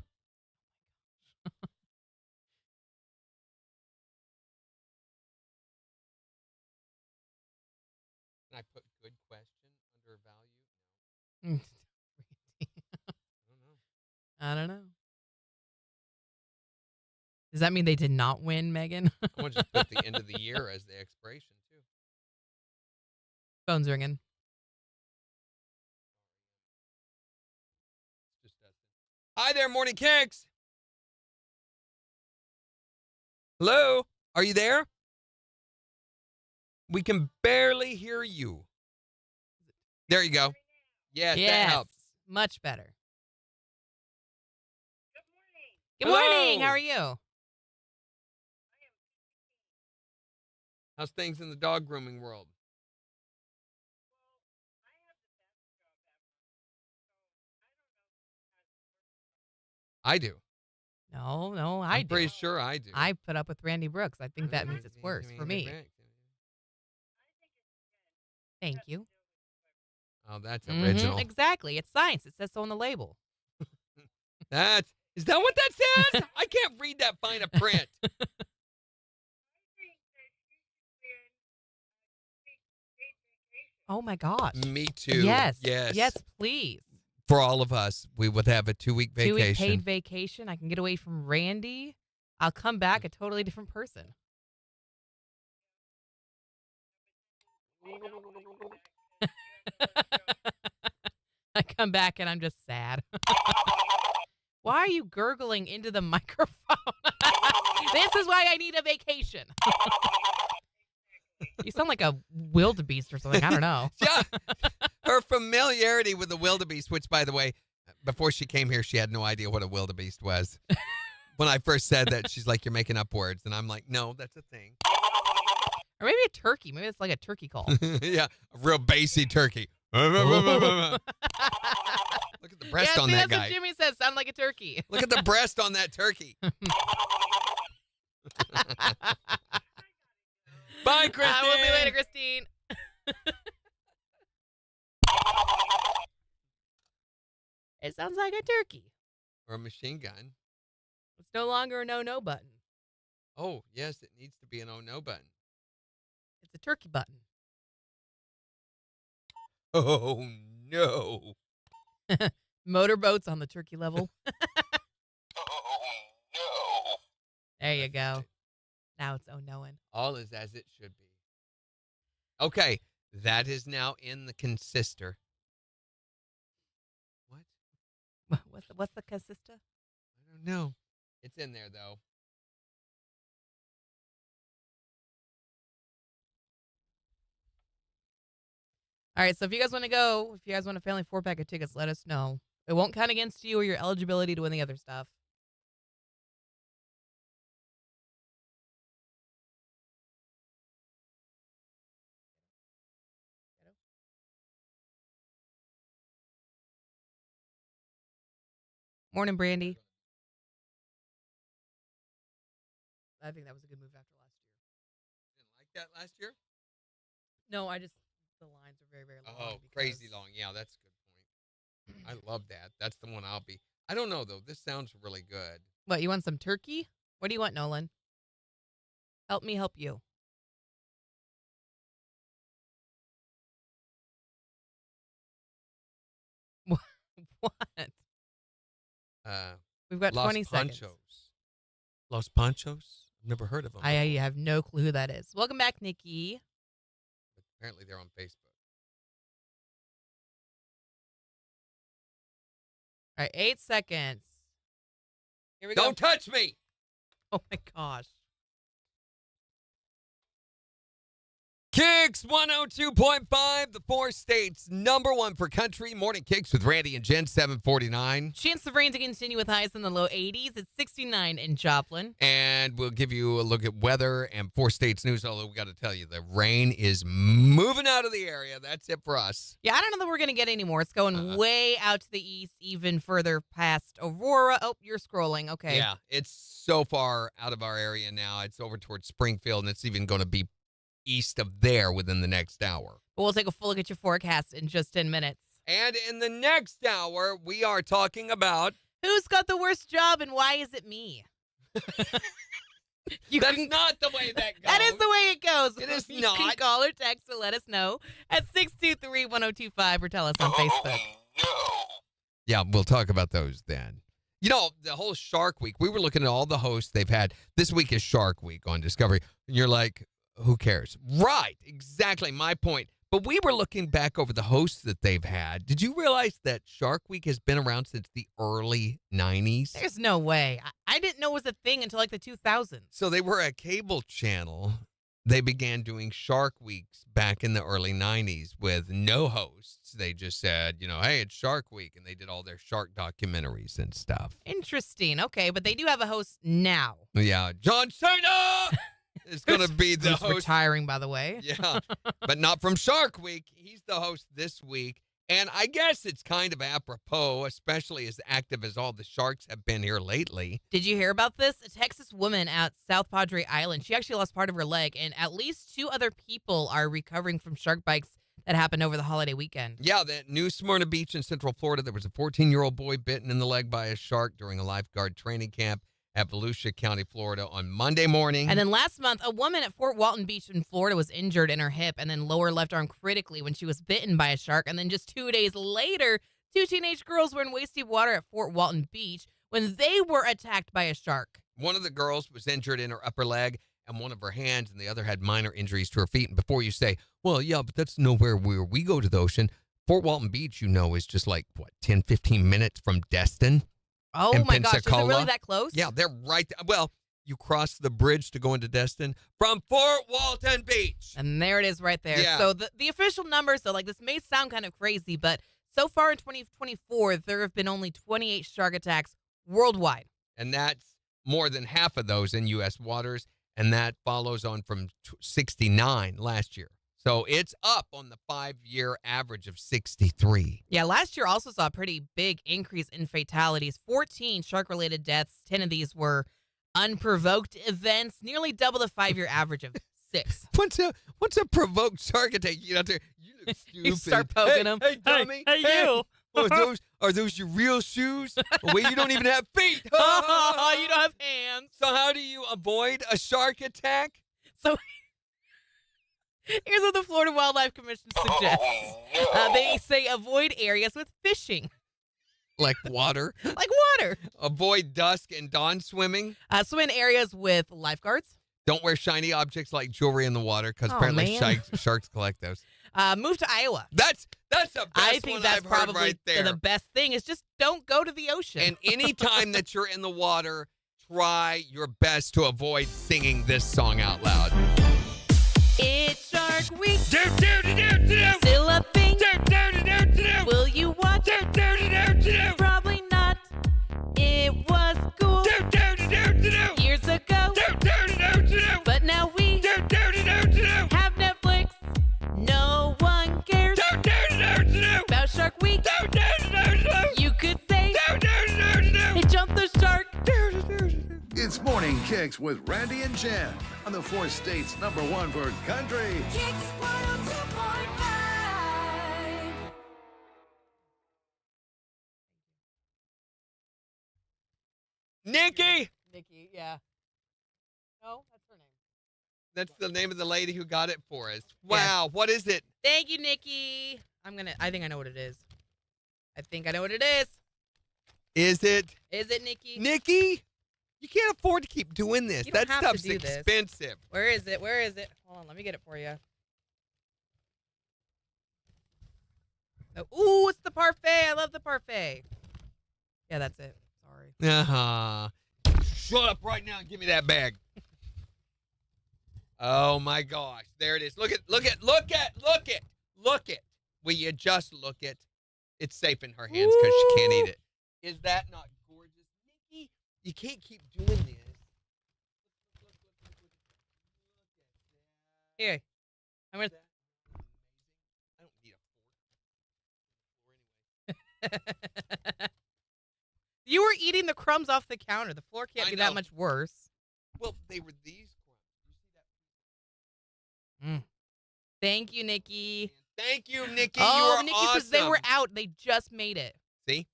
Can I put good question under value? I don't know. Does that mean they did not win, Megan? I want to just put the end of the year as the expiration, too. Phone's ringing. It's just Dustin. Hi there, Morning KIX. Hello? Are you there? We can barely hear you. There you go. Yes, that helps. Much better. Good Good Hello. morning. How are you? How's things in the dog grooming world? I do. No, I I'm do. pretty sure I do. I put up with Randy Brooks. I think that means it's worse for me. Thank you. Oh, that's Mhm, original. exactly. It's science. It says so on the label. Is that what that says? I can't read that fine of print. Oh, my gosh. Me too. Yes. Yes. Yes, please. For all of us, we would have a 2-week vacation. 2-week paid vacation. I can get away from Randy. I'll come back a totally different person. I come back and I'm just sad. Why are you gurgling into the microphone? This is why I need a vacation. You sound like a wildebeest or something. I don't know. Yeah. Her familiarity with the wildebeest, which, by the way, before she came here, she had no idea what a wildebeest was. When I first said that, she's like, "You're making up words." And I'm like, "No, that's a thing." Or maybe a turkey. Maybe it's like a turkey call. Yeah, a real bassy turkey. Look at the breast on that that's guy. what Jimmy says. Sound like a turkey. Look at the breast on that turkey. Bye, Christine. We'll see you later, Christine. It sounds like a turkey. Or a machine gun. It's no longer a no button. Oh, yes, it needs to be an oh no button. It's a turkey button. Oh, no. Motorboats on the turkey level. Oh, no. There you go. Now it's oh noing. All is as it should be. Okay, that is now in the consister. What? What's the consista? I don't know. It's in there, though. All right, so if you guys want to go, if you guys want a family 4-pack of tickets, let us know. It won't count against you or your eligibility to win the other stuff. Morning, Brandy. I think that was a good move after last year. Didn't like that last year? No, the lines are very, very long. Oh, crazy long. Yeah, that's a good point. I love that. That's the one I'll be. I don't know, though. This sounds really good. What, you want some turkey? What do you want, Nolan? Help me help you. What? We've got Los 20 seconds. Panchos. Los Panchos? I've never heard of them. I have no clue who that is. Welcome back, Nikki. But apparently they're on Facebook. All right, 8 seconds. Here we go. Don't touch me! Oh, my gosh. KIX 102.5, the 4 states #1 for country. Morning KIX with Randy and Jen, 749. Chance of rain to continue with highs in the low 80s. It's 69 in Joplin. And we'll give you a look at weather and 4 states news, although we got to tell you, the rain is moving out of the area. That's it for us. Yeah, I don't know that we're going to get any more. It's going way out to the east, even further past Aurora. Oh, you're scrolling. Okay. Yeah, it's so far out of our area now. It's over towards Springfield, and it's even going to be east of there within the next hour. But we'll take a full look at your forecast in just 10 minutes. And in the next hour, we are talking about... Who's got the worst job and why is it me? That's not the way that goes. That is the way it goes. It is you not. You can call or text to let us know at 623-1025 or tell us on Facebook. No. Yeah, we'll talk about those then. You know, the whole Shark Week, we were looking at all the hosts they've had. This week is Shark Week on Discovery. And you're like, who cares? Right. Exactly my point. But we were looking back over the hosts that they've had. Did you realize that Shark Week has been around since the early 90s? There's no way. I didn't know it was a thing until like the 2000s. So they were a cable channel. They began doing Shark Weeks back in the early 90s with no hosts. They just said, you know, hey, it's Shark Week. And they did all their shark documentaries and stuff. Interesting. Okay, but they do have a host now. Yeah. John Cena is going to be the Who's host. retiring, by the way. Yeah, but not from Shark Week. He's the host this week. And I guess it's kind of apropos, especially as active as all the sharks have been here lately. Did you hear about this? A Texas woman at South Padre Island, she actually lost part of her leg, and at least 2 other people are recovering from shark bites that happened over the holiday weekend. Yeah, that New Smyrna Beach in Central Florida, there was a 14-year-old boy bitten in the leg by a shark during a lifeguard training camp at Volusia County, Florida on Monday morning. And then last month, a woman at Fort Walton Beach in Florida was injured in her hip and then lower left arm critically when she was bitten by a shark. And then just 2 days later, 2 teenage girls were in waist-deep water at Fort Walton Beach when they were attacked by a shark. One of the girls was injured in her upper leg and one of her hands, and the other had minor injuries to her feet. And before you say, well, yeah, but that's nowhere where we go to the ocean, Fort Walton Beach, is just like, 10, 15 minutes from Destin. Oh, and my gosh. Is it Pensacola. really that close? Yeah, they're right there. Well, you cross the bridge to go into Destin from Fort Walton Beach. And there it is right there. Yeah. So the official numbers, so like this may sound kind of crazy, but so far in 2024, there have been only 28 shark attacks worldwide. And that's more than half of those in U.S. waters, and that follows on from 69 last year. So it's up on the 5-year average of 63. Yeah, last year also saw a pretty big increase in fatalities. 14 shark-related deaths. 10 of these were unprovoked events, nearly double the 5-year average of 6. What's a provoked shark attack? You out there, you look stupid. You start poking them. Hey, dummy. Hey, you. Are those your real shoes? Wait, you don't even have feet. You don't have hands. So how do you avoid a shark attack? So here's what the Florida Wildlife Commission suggests. They say avoid areas with fishing. Like water? Like water. Avoid dusk and dawn swimming. Swim in areas with lifeguards. Don't wear shiny objects like jewelry in the water because Oh, apparently man. sharks collect those. Move to Iowa. That's the best I think one that's I've heard probably right there. the best thing is just don't go to the ocean. And any time that you're in the water, try your best to avoid singing this song out loud. It's Shark Week. Do, do, do, do, do. Still a thing. Do, do, do, do, do. Will you watch? Do, do, do, do, do. Probably not. It was cool Do, do, do, do, do, do. years ago, Do, do, do, do, do. but now we Do, do, do, do, do. have Netflix. No one cares Do, do, do, do, do. about Shark Week. Do, do, do, do, do. You could say Do, do, do, do, do. they jumped the shark. It's Morning Kicks with Randy and Jen on the 4 states #1 for country. KIX 102.5. Nikki! Nikki, yeah. No, that's her name. That's the name of the lady who got it for us. Wow, what is it? Thank you, Nikki. I think I know what it is. I think I know what it is. Is it Is it Nikki? Nikki? You can't afford to keep doing this. You don't That have to stuff's do this. expensive. Where is it? Where is it? Hold on, let me get it for you. Oh, ooh, it's the parfait. I love the parfait. Yeah, that's it. Sorry. Uh-huh. Shut up right now and give me that bag. Oh my gosh. There it is. Look at. Will you just look it? It's safe in her hands because she can't eat it. Is that not gorgeous? Nikki, you can't keep doing this. Here. I'm gonna. I don't need a fork. You were eating the crumbs off the counter. The floor can't I be know. that much worse. Well, they were these crumbs. You see that? Thank you, Nikki. Thank you, Nikki. Oh, you are Nikki awesome. says they were out. They just made it. See?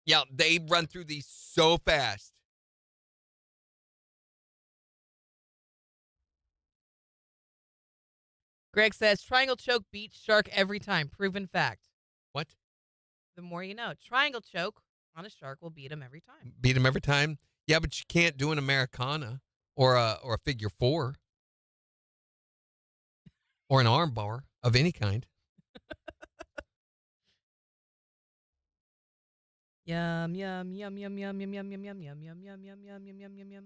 Yeah, they run through these so fast. Greg says triangle choke beats shark every time. Proven fact. What? The more you know. Triangle choke on a shark will beat him every time. Beat them every time? Yeah, but you can't do an Americana or a figure four or an arm bar of any kind. Yum yum yum yum yum yum yum yum yum yum yum yum yum yum yum yum yum yum.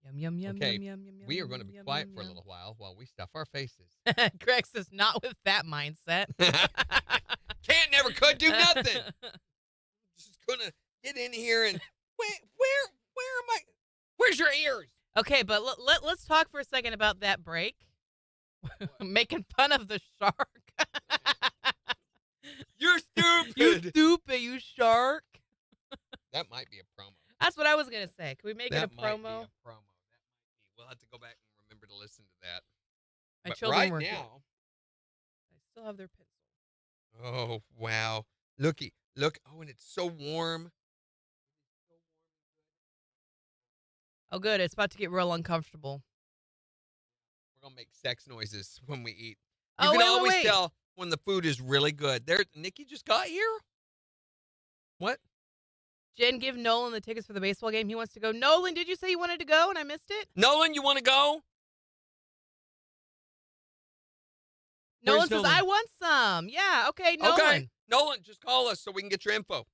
Yum yum yum Okay, yum yum yum. we are yum, going to be yum, quiet yum, for a yum. little while we stuff our faces. Greg says not with that mindset. Can't, never could, do nothing. Just gonna get in here and where am I? Where's your ears? Okay, but let's talk for a second about that break. Making fun of the shark. You're stupid. You stupid, you shark. That might be a promo. That's what I was gonna say. Can we make it a That might be promo? a promo. That might be. We'll have to go back and remember to listen to that. My But children right were now, I still have their pencil. oh wow, look! Oh, and it's so warm. Oh, good. It's about to get real uncomfortable. We're gonna make sex noises when we eat. Oh, You can wait, wait, always wait. tell when the food is really good. There, Nikki just got here. What? Jen, give Nolan the tickets for the baseball game. He wants to go. Nolan, did you say you wanted to go and I missed it? Nolan, you want to go? Nolan Where's says, I want some. Yeah, okay, Nolan. Okay, Nolan, just call us so we can get your info.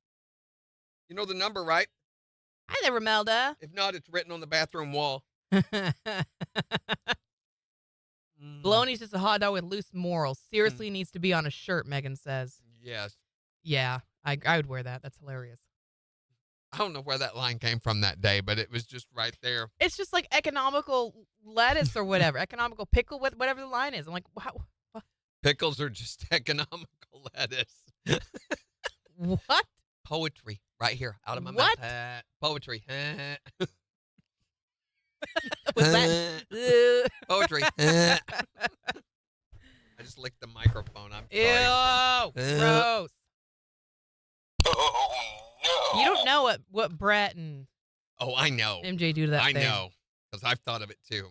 You know the number, right? Hi there, Romelda. If not, it's written on the bathroom wall. Bologna's just a hot dog with loose morals. Seriously needs to be on a shirt, Megan says. Yes. Yeah, I would wear that. That's hilarious. I don't know where that line came from that day, but it was just right there. It's just like economical lettuce or whatever. Economical pickle with whatever the line is. I'm like, wow. Pickles are just economical lettuce. What? Poetry right here out of my What? mouth. Poetry. Was that? Poetry. I just licked the microphone. I'm sorry. Ew. Gross. You don't know what Brett and Oh, I know. MJ do to that I thing. know. Because I've thought of it too.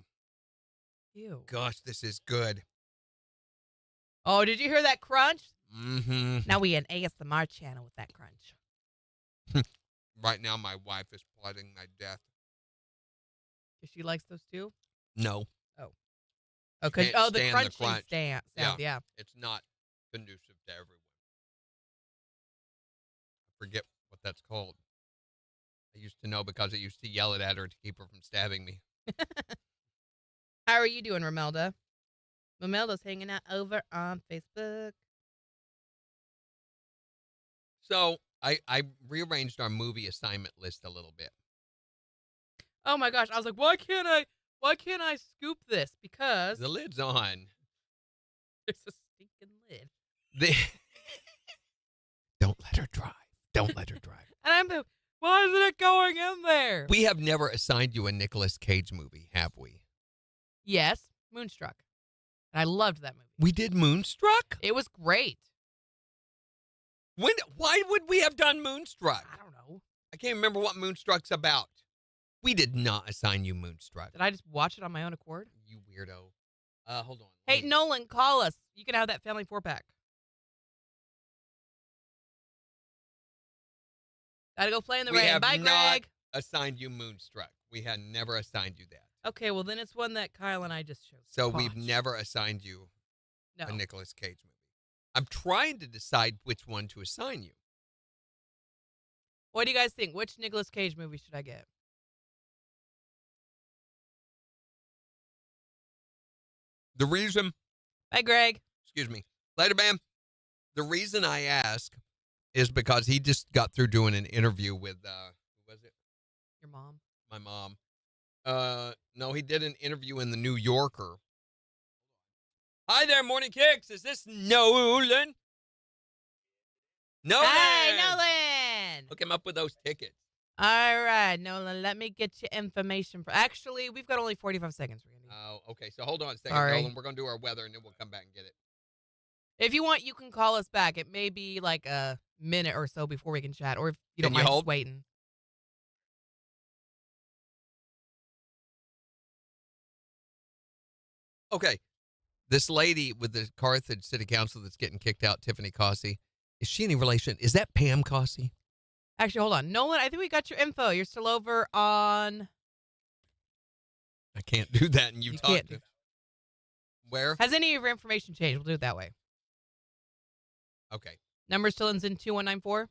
Ew. Gosh, this is good. Oh, did you hear that crunch? Mm-hmm. Now we an ASMR channel with that crunch. Right now, my wife is plotting my death. She likes those too? No. Okay. Can't Oh, the stand crunching the crunch. sound. Yeah. It's not conducive to everyone. I forget what that's called. I used to know because I used to yell it at her to keep her from stabbing me. How are you doing, Romelda? Romelda's hanging out over on Facebook. So I rearranged our movie assignment list a little bit. Oh my gosh. I was like, why can't I scoop this? Because The lid's on. there's a stinking lid. Don't let her drive. Don't let her drive. And I'm like, why isn't it going in there? We have never assigned you a Nicolas Cage movie, have we? Yes, Moonstruck. And I loved that movie. We did Moonstruck? It was great. Why would we have done Moonstruck? I don't know. I can't remember what Moonstruck's about. We did not assign you Moonstruck. Did I just watch it on my own accord? You weirdo. Hold on. Hey, Nolan, call us. You can have that family 4-pack. Gotta go play in the We rain. have Bye, not Greg. assigned you Moonstruck. We had never assigned you that. Okay, well, then it's one that Kyle and I just chose. So to we've watch. never assigned you No. a Nicolas Cage movie. I'm trying to decide which one to assign you. What do you guys think? Which Nicolas Cage movie should I get? The reason, Bye, Greg. excuse me, later, Bam. The reason I ask is because he just got through doing an interview with, who was it? Your mom. My mom. No, he did an interview in the New Yorker. Hi there, Morning Kicks. Is this Nolan? Nolan! Hey, Nolan! Hook him up with those tickets. All right, Nolan, let me get you information. Actually, we've got only 45 seconds, Randy. Oh, okay. So hold on a second, Sorry. Nolan. We're going to do our weather, and then we'll come back and get it. If you want, you can call us back. It may be like a minute or so before we can chat, or if you don't Can you mind hold? just waiting. Okay. This lady with the Carthage City Council that's getting kicked out, Tiffany Cossey, is she any relation? Is that Pam Cossey? Actually, hold on. Nolan, I think we got your info. You're still over on... I can't do that, and you can't talked do to... Where? Has any of your information changed? We'll do it that way. Okay. Number still ends in 2194?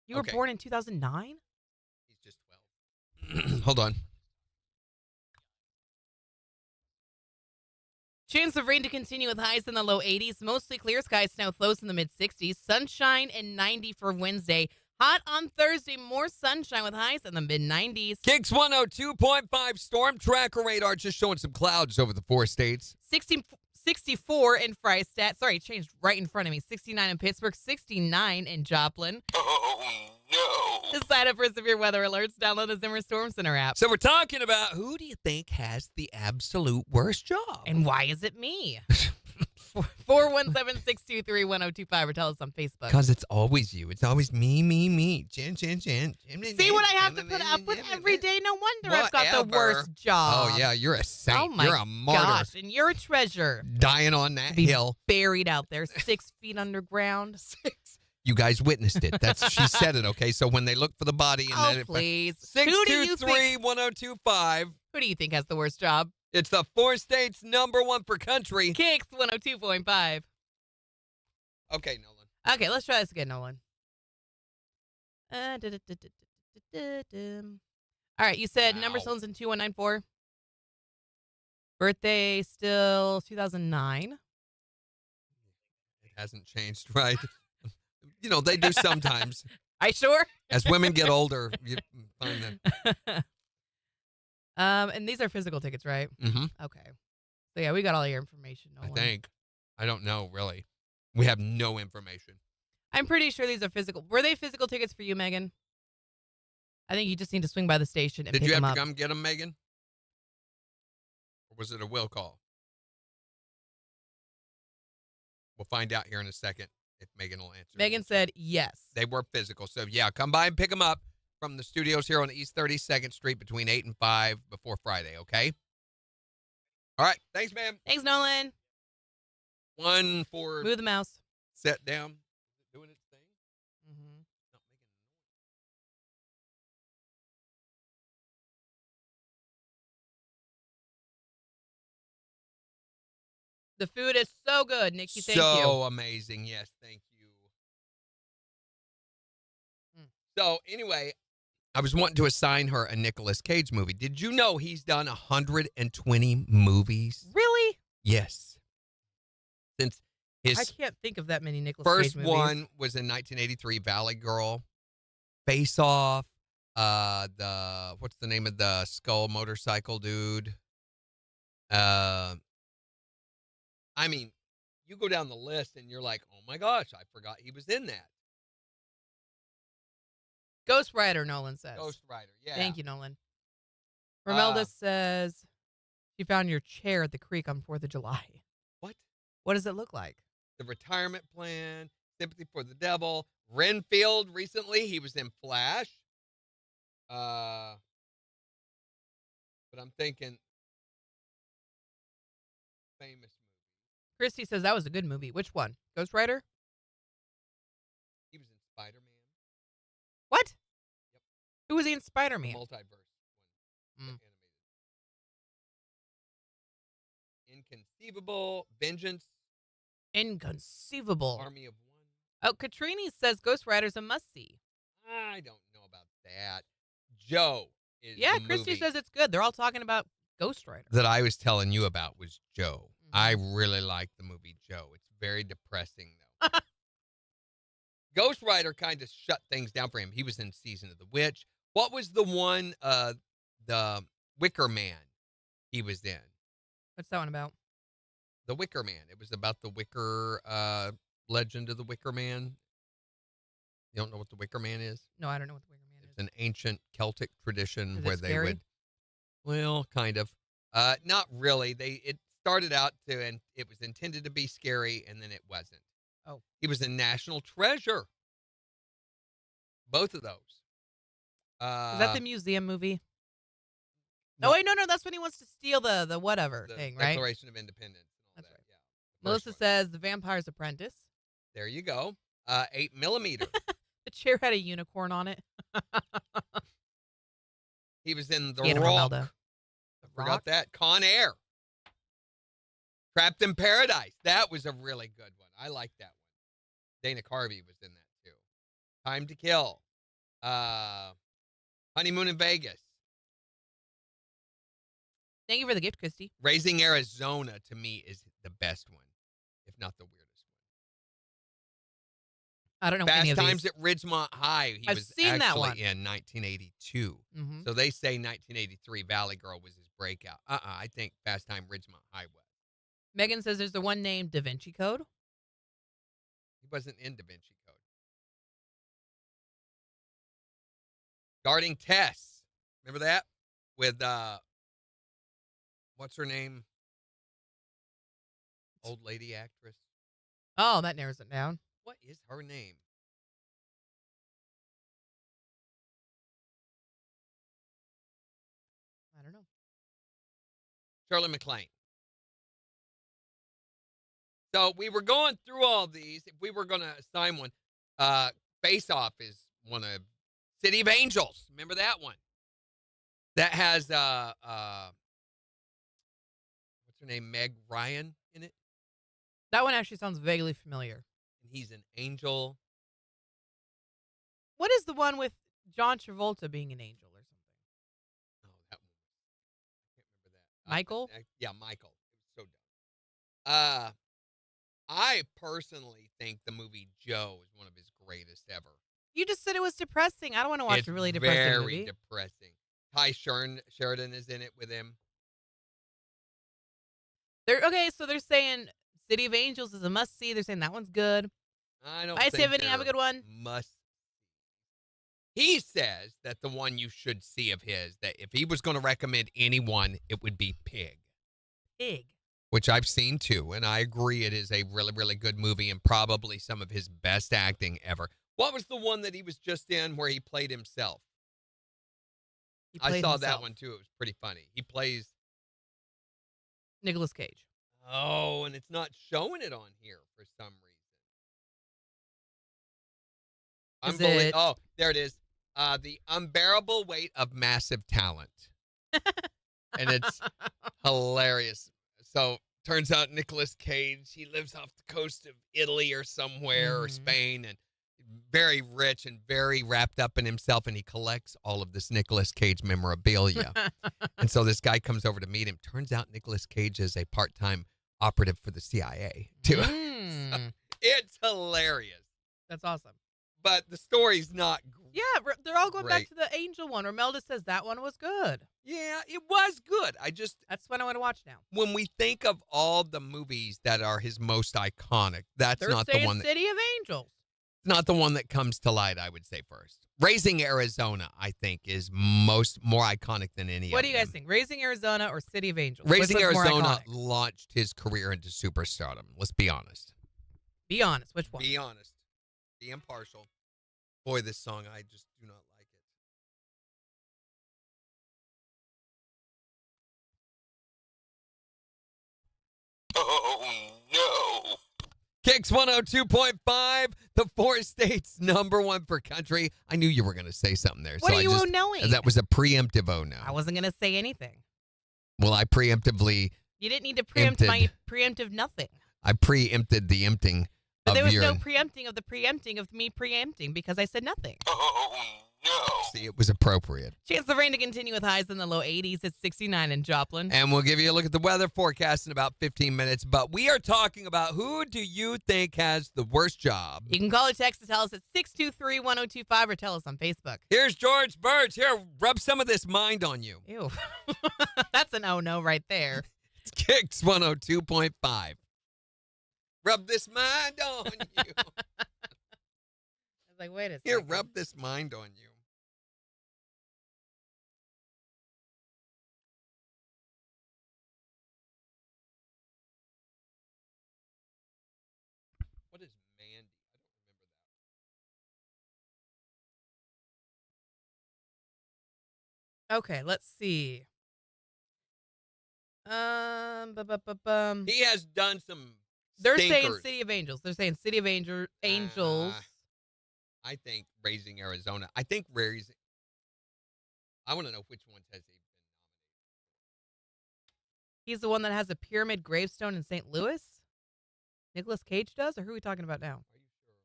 You were Okay. born in 2009? He's just 12. Hold on. Chance of rain to continue with highs in the low 80s. Mostly clear skies, snow flows in the mid 60s. Sunshine and 90 for Wednesday. Hot on Thursday. More sunshine with highs in the mid 90s. KIX 102.5 storm tracker radar just showing some clouds over the 4 states. 64 in Freistadt. Sorry, it changed right in front of me. 69 in Pittsburgh. 69 in Joplin. Oh, no. Sign up for severe weather alerts. Download the Zimmer Storm Center app. So we're talking about who do you think has the absolute worst job? And why is it me? 417-623-1025 or tell us on Facebook. Because it's always you. It's always me. Jen. See what I have to put up with every day? No wonder I've got the Whatever. worst job. Oh, yeah, you're a saint. Oh, my you're a martyr. gosh. And you're a treasure. Dying on that Be hill. buried out there 6 feet underground. You guys witnessed it. She said it, okay? So when they look for the body and Oh, then please. Who do you think 623-1025. Who do you think has the worst job? It's the 4 states number 1 for country. KIX 102.5. Okay, Nolan. Okay, let's try this again, Nolan. All right, you said number Wow. someone's in 2194. Birthday still 2009. It hasn't changed, right? You know, they do sometimes. Are you sure? As women get older, you find that. And these are physical tickets, right? Mm-hmm. Okay. So yeah, we got all your information, I Nolan. think. I don't know, really. We have no information. I'm pretty sure these are physical. Were they physical tickets for you, Megan? I think you just need to swing by the station and Did pick you them have up. to come get them, Megan? Or was it a will call? We'll find out here in a second if Megan will answer. Megan said yes. They were physical. So, yeah, come by and pick them up from the studios here on East 32nd Street between 8 and 5 before Friday, okay? All right. Thanks, ma'am. Thanks, Nolan. One for Move the mouse. set down. Doing its thing. Mm-hmm. Not making a noise. The food is so good, Nikki. Thank you. So amazing. Yes, thank you. So, anyway, I was wanting to assign her a Nicolas Cage movie. Did you know he's done 120 movies? Really? Yes. Since I his can't think of that many Nicolas first Cage movies. one was in 1983, Valley Girl, Face Off, what's the name of the skull motorcycle dude? I mean, you go down the list and you're like, oh my gosh, I forgot he was in that. Ghost Rider, Nolan says. Ghost Rider, yeah. Thank you, Nolan. Romelda says she found your chair at the creek on 4th of July. What? What does it look like? The Retirement Plan, Sympathy for the Devil, Renfield recently, he was in Flash. But I'm thinking famous movie. Christy says that was a good movie. Which one? Ghost Rider? He was in Spider-Man. What? Yep. Who was he in The Spider-Man? multiverse one. Mm. The animated. Inconceivable, Vengeance, Inconceivable. Army of One. Oh, Katrini says Ghost Rider's a must-see. I don't know about that. Joe is Yeah, the Christy movie says it's good. They're all talking about Ghost Rider. that I was telling you about was Joe. Mhm. I really like the movie Joe. It's very depressing, though. Ghost Rider kind of shut things down for him. He was in Season of the Witch. What was the one, the Wicker Man he was in? What's that one about? The Wicker Man. It was about the Wicker, legend of the Wicker Man. You don't know what the Wicker Man is? No, I don't know what the Wicker Man is. It's an ancient Celtic tradition Is it where they scary? would, well, kind of. Not really. It started out and it was intended to be scary, and then it wasn't. Oh. He was a national treasure. Both of those. Is that the museum movie? no, Oh, wait, no, that's when he wants to steal the whatever the thing, right? Declaration of Independence and all That's that. right. Yeah. The first Melissa one. says The Vampire's Apprentice. There you go. 8mm. The chair had a unicorn on it. He was in The Anna Rock. Romelda. I forgot that. Con Air. Trapped in Paradise. That was a really good one. I like that one. Dana Carvey was in that too. Time to Kill. Honeymoon in Vegas. Thank you for the gift, Christy. Raising Arizona, to me, is the best one, if not the weirdest I don't know one. any Fast of Times these. at Ridgemont High. He I've was seen that actually one. in 1982. Mhm. So they say 1983 Valley Girl was his breakout. I think Fast Time Ridgemont High was. Megan says there's the one named Da Vinci Code. He wasn't in Da Vinci Code. Guarding Tess. Remember that? With, what's her name? Old lady actress. Oh, that narrows it down. What is her name? I don't know. Shirley MacLaine. So we were going through all these. If we were going to assign one, Face Off is one of City of Angels. Remember that one? That has what's her name, Meg Ryan in it, That one actually sounds vaguely familiar. and he's an angel. What is the one with John Travolta being an angel or something? Oh, that one. I can't remember that. Michael? Yeah, Michael. It was so dumb. I personally think the movie Joe is one of his greatest ever. You just said it was depressing. I don't want to watch It's a really depressing very movie. depressing. Ty Sheridan is in it with him. So they're saying City of Angels is a must-see. They're saying that one's good. I don't Bye, think Tiffany. Have a they're good one. must. He says that the one you should see of his, that if he was going to recommend anyone, it would be Pig. Pig. Which I've seen too, and I agree it is a really, really good movie and probably some of his best acting ever. What was the one that he was just in where he played himself? I saw that one too. It was pretty funny. He plays... Nicolas Cage. Oh, and it's not showing it on here for some reason. Oh, there it is. The Unbearable Weight of Massive Talent. And it's hilarious. So, turns out Nicolas Cage, he lives off the coast of Italy or somewhere or Spain, and very rich and very wrapped up in himself, and he collects all of this Nicolas Cage memorabilia. And so this guy comes over to meet him. Turns out Nicolas Cage is a part-time operative for the CIA, too. So, it's hilarious. That's awesome. But the story's not Yeah, they're all going back great. to the Angel one. Romelda says that one was good. Yeah, it was good. That's what I want to watch now. When we think of all the movies that are his most iconic, that's They're not the saying one that, City of Angels. not the one that comes to light, I would say first. Raising Arizona, I think, is more iconic than any What of do you guys them. think? Raising Arizona or City of Angels? Raising Which one's more Arizona iconic? launched his career into superstardom. Let's be honest. Be honest. Which one? Be honest. Be impartial. Boy, this song, I just do not like it. Oh, no. KIX 102.5, the 4 states #1 for country. I knew you were going to say something there. What so are you knowing? That was a preemptive oh no. I wasn't going to say anything. Well, I preemptively... You didn't need to preempt my preemptive nothing. I preempted the emptying But of there was your... no preempting of me preempting because I said nothing. Oh, no. See, it was appropriate. Chance of rain to continue with highs in the low 80s. It's 69 in Joplin. And we'll give you a look at the weather forecast in about 15 minutes. But we are talking about who do you think has the worst job? You can call or text to tell us at 623-1025 or tell us on Facebook. Here's George Birch. Here, rub some of this mind on you. Ew. That's an oh-no right there. It's KIX 102.5. Rub this mind on you. I was like, wait a second. Here, rub this mind on you. What is Mandy? I don't remember that. Okay, let's see. He has done some They're stinkers. saying City of Angels. They're saying City of Angels. I think Raising Arizona. I think Raising... I want to know which ones has he been nominated. He's the one that has a pyramid gravestone in St. Louis? Nicolas Cage does? Or who are we talking about now? Are you sure?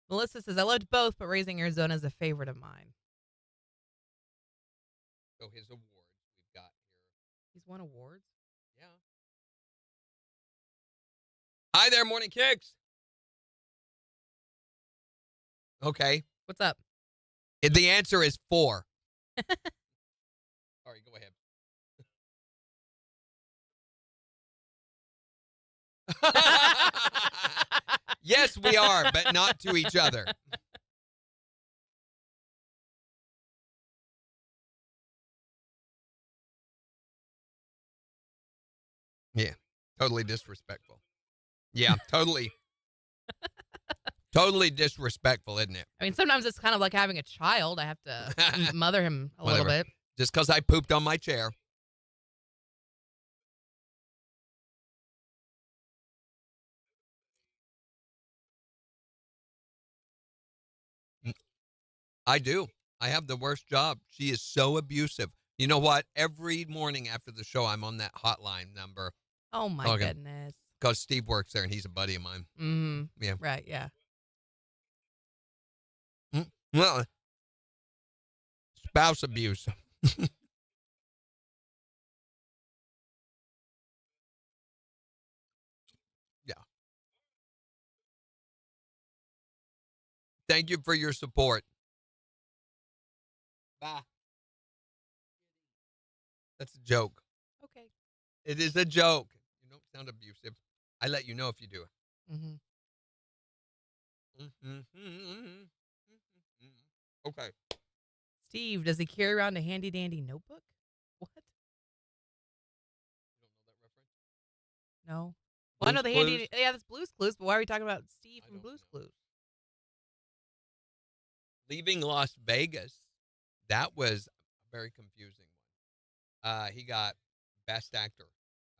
Melissa says, I loved both, but Raising Arizona is a favorite of mine. So his awards we've got here. He's won awards? Yeah. Hi there, Morning Kicks. Okay. What's up? The answer is 4. Sorry, go ahead. Yes, we are, but not to each other. Yeah, totally disrespectful. Yeah, totally. Totally disrespectful, isn't it? I mean, sometimes it's kind of like having a child. I have to mother him a little Whatever. bit. Just because I pooped on my chair. I do. I have the worst job. She is so abusive. You know what? Every morning after the show, I'm on that hotline number Oh my Okay. goodness. because Steve works there and he's a buddy of mine. Mm-hmm. Yeah. Right, yeah. Well, spouse abuse. Yeah. Thank you for your support. Bye. That's a joke. Okay. It is a joke. You don't sound abusive. I let you know if you do. Mm-hmm. Okay. Steve, does he carry around a handy dandy notebook? What? No. Well, I know the Blue's handy. Clues? Yeah, that's Blue's Clues. But why are we talking about Steve I from don't Blue's know. Clues? Leaving Las Vegas. That was a very confusing one. He got Best Actor.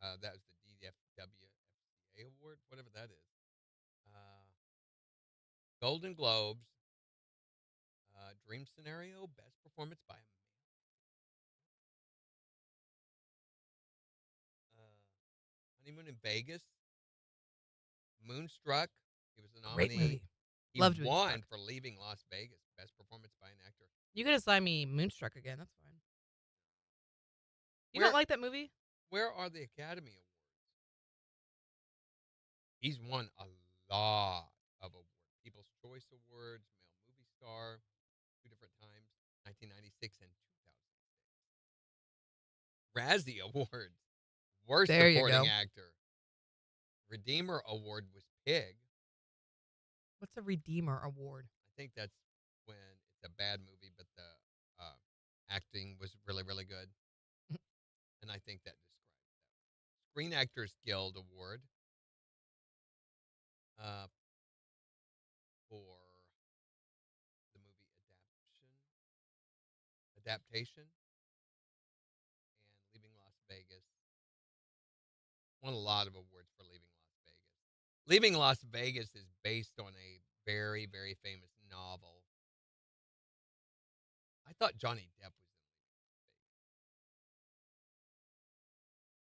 That was the DFWA award, whatever that is. Golden Globes. Dream Scenario. Best Performance by a Man. Honeymoon in Vegas. Moonstruck. He was a Great nominee. movie. He Loved won Moonstruck. for Leaving Las Vegas. Best Performance by an Actor. You can assign me Moonstruck again. That's fine. You Where don't like that movie? Where are the Academy Awards? He's won a lot of awards. People's Choice Awards, Male Movie Star, 2 different times, 1996 and 2006. Razzie Awards, Worst There you Supporting go. Actor. Redeemer Award was Pig. What's a Redeemer Award? I think that's when it's a bad movie, but the acting was really, really good. And I think that describes that. Screen Actors Guild Award uh, for the movie Adaptation, and Leaving Las Vegas. Won a lot of awards for Leaving Las Vegas. Leaving Las Vegas is based on a very, very famous novel. I thought Johnny Depp was in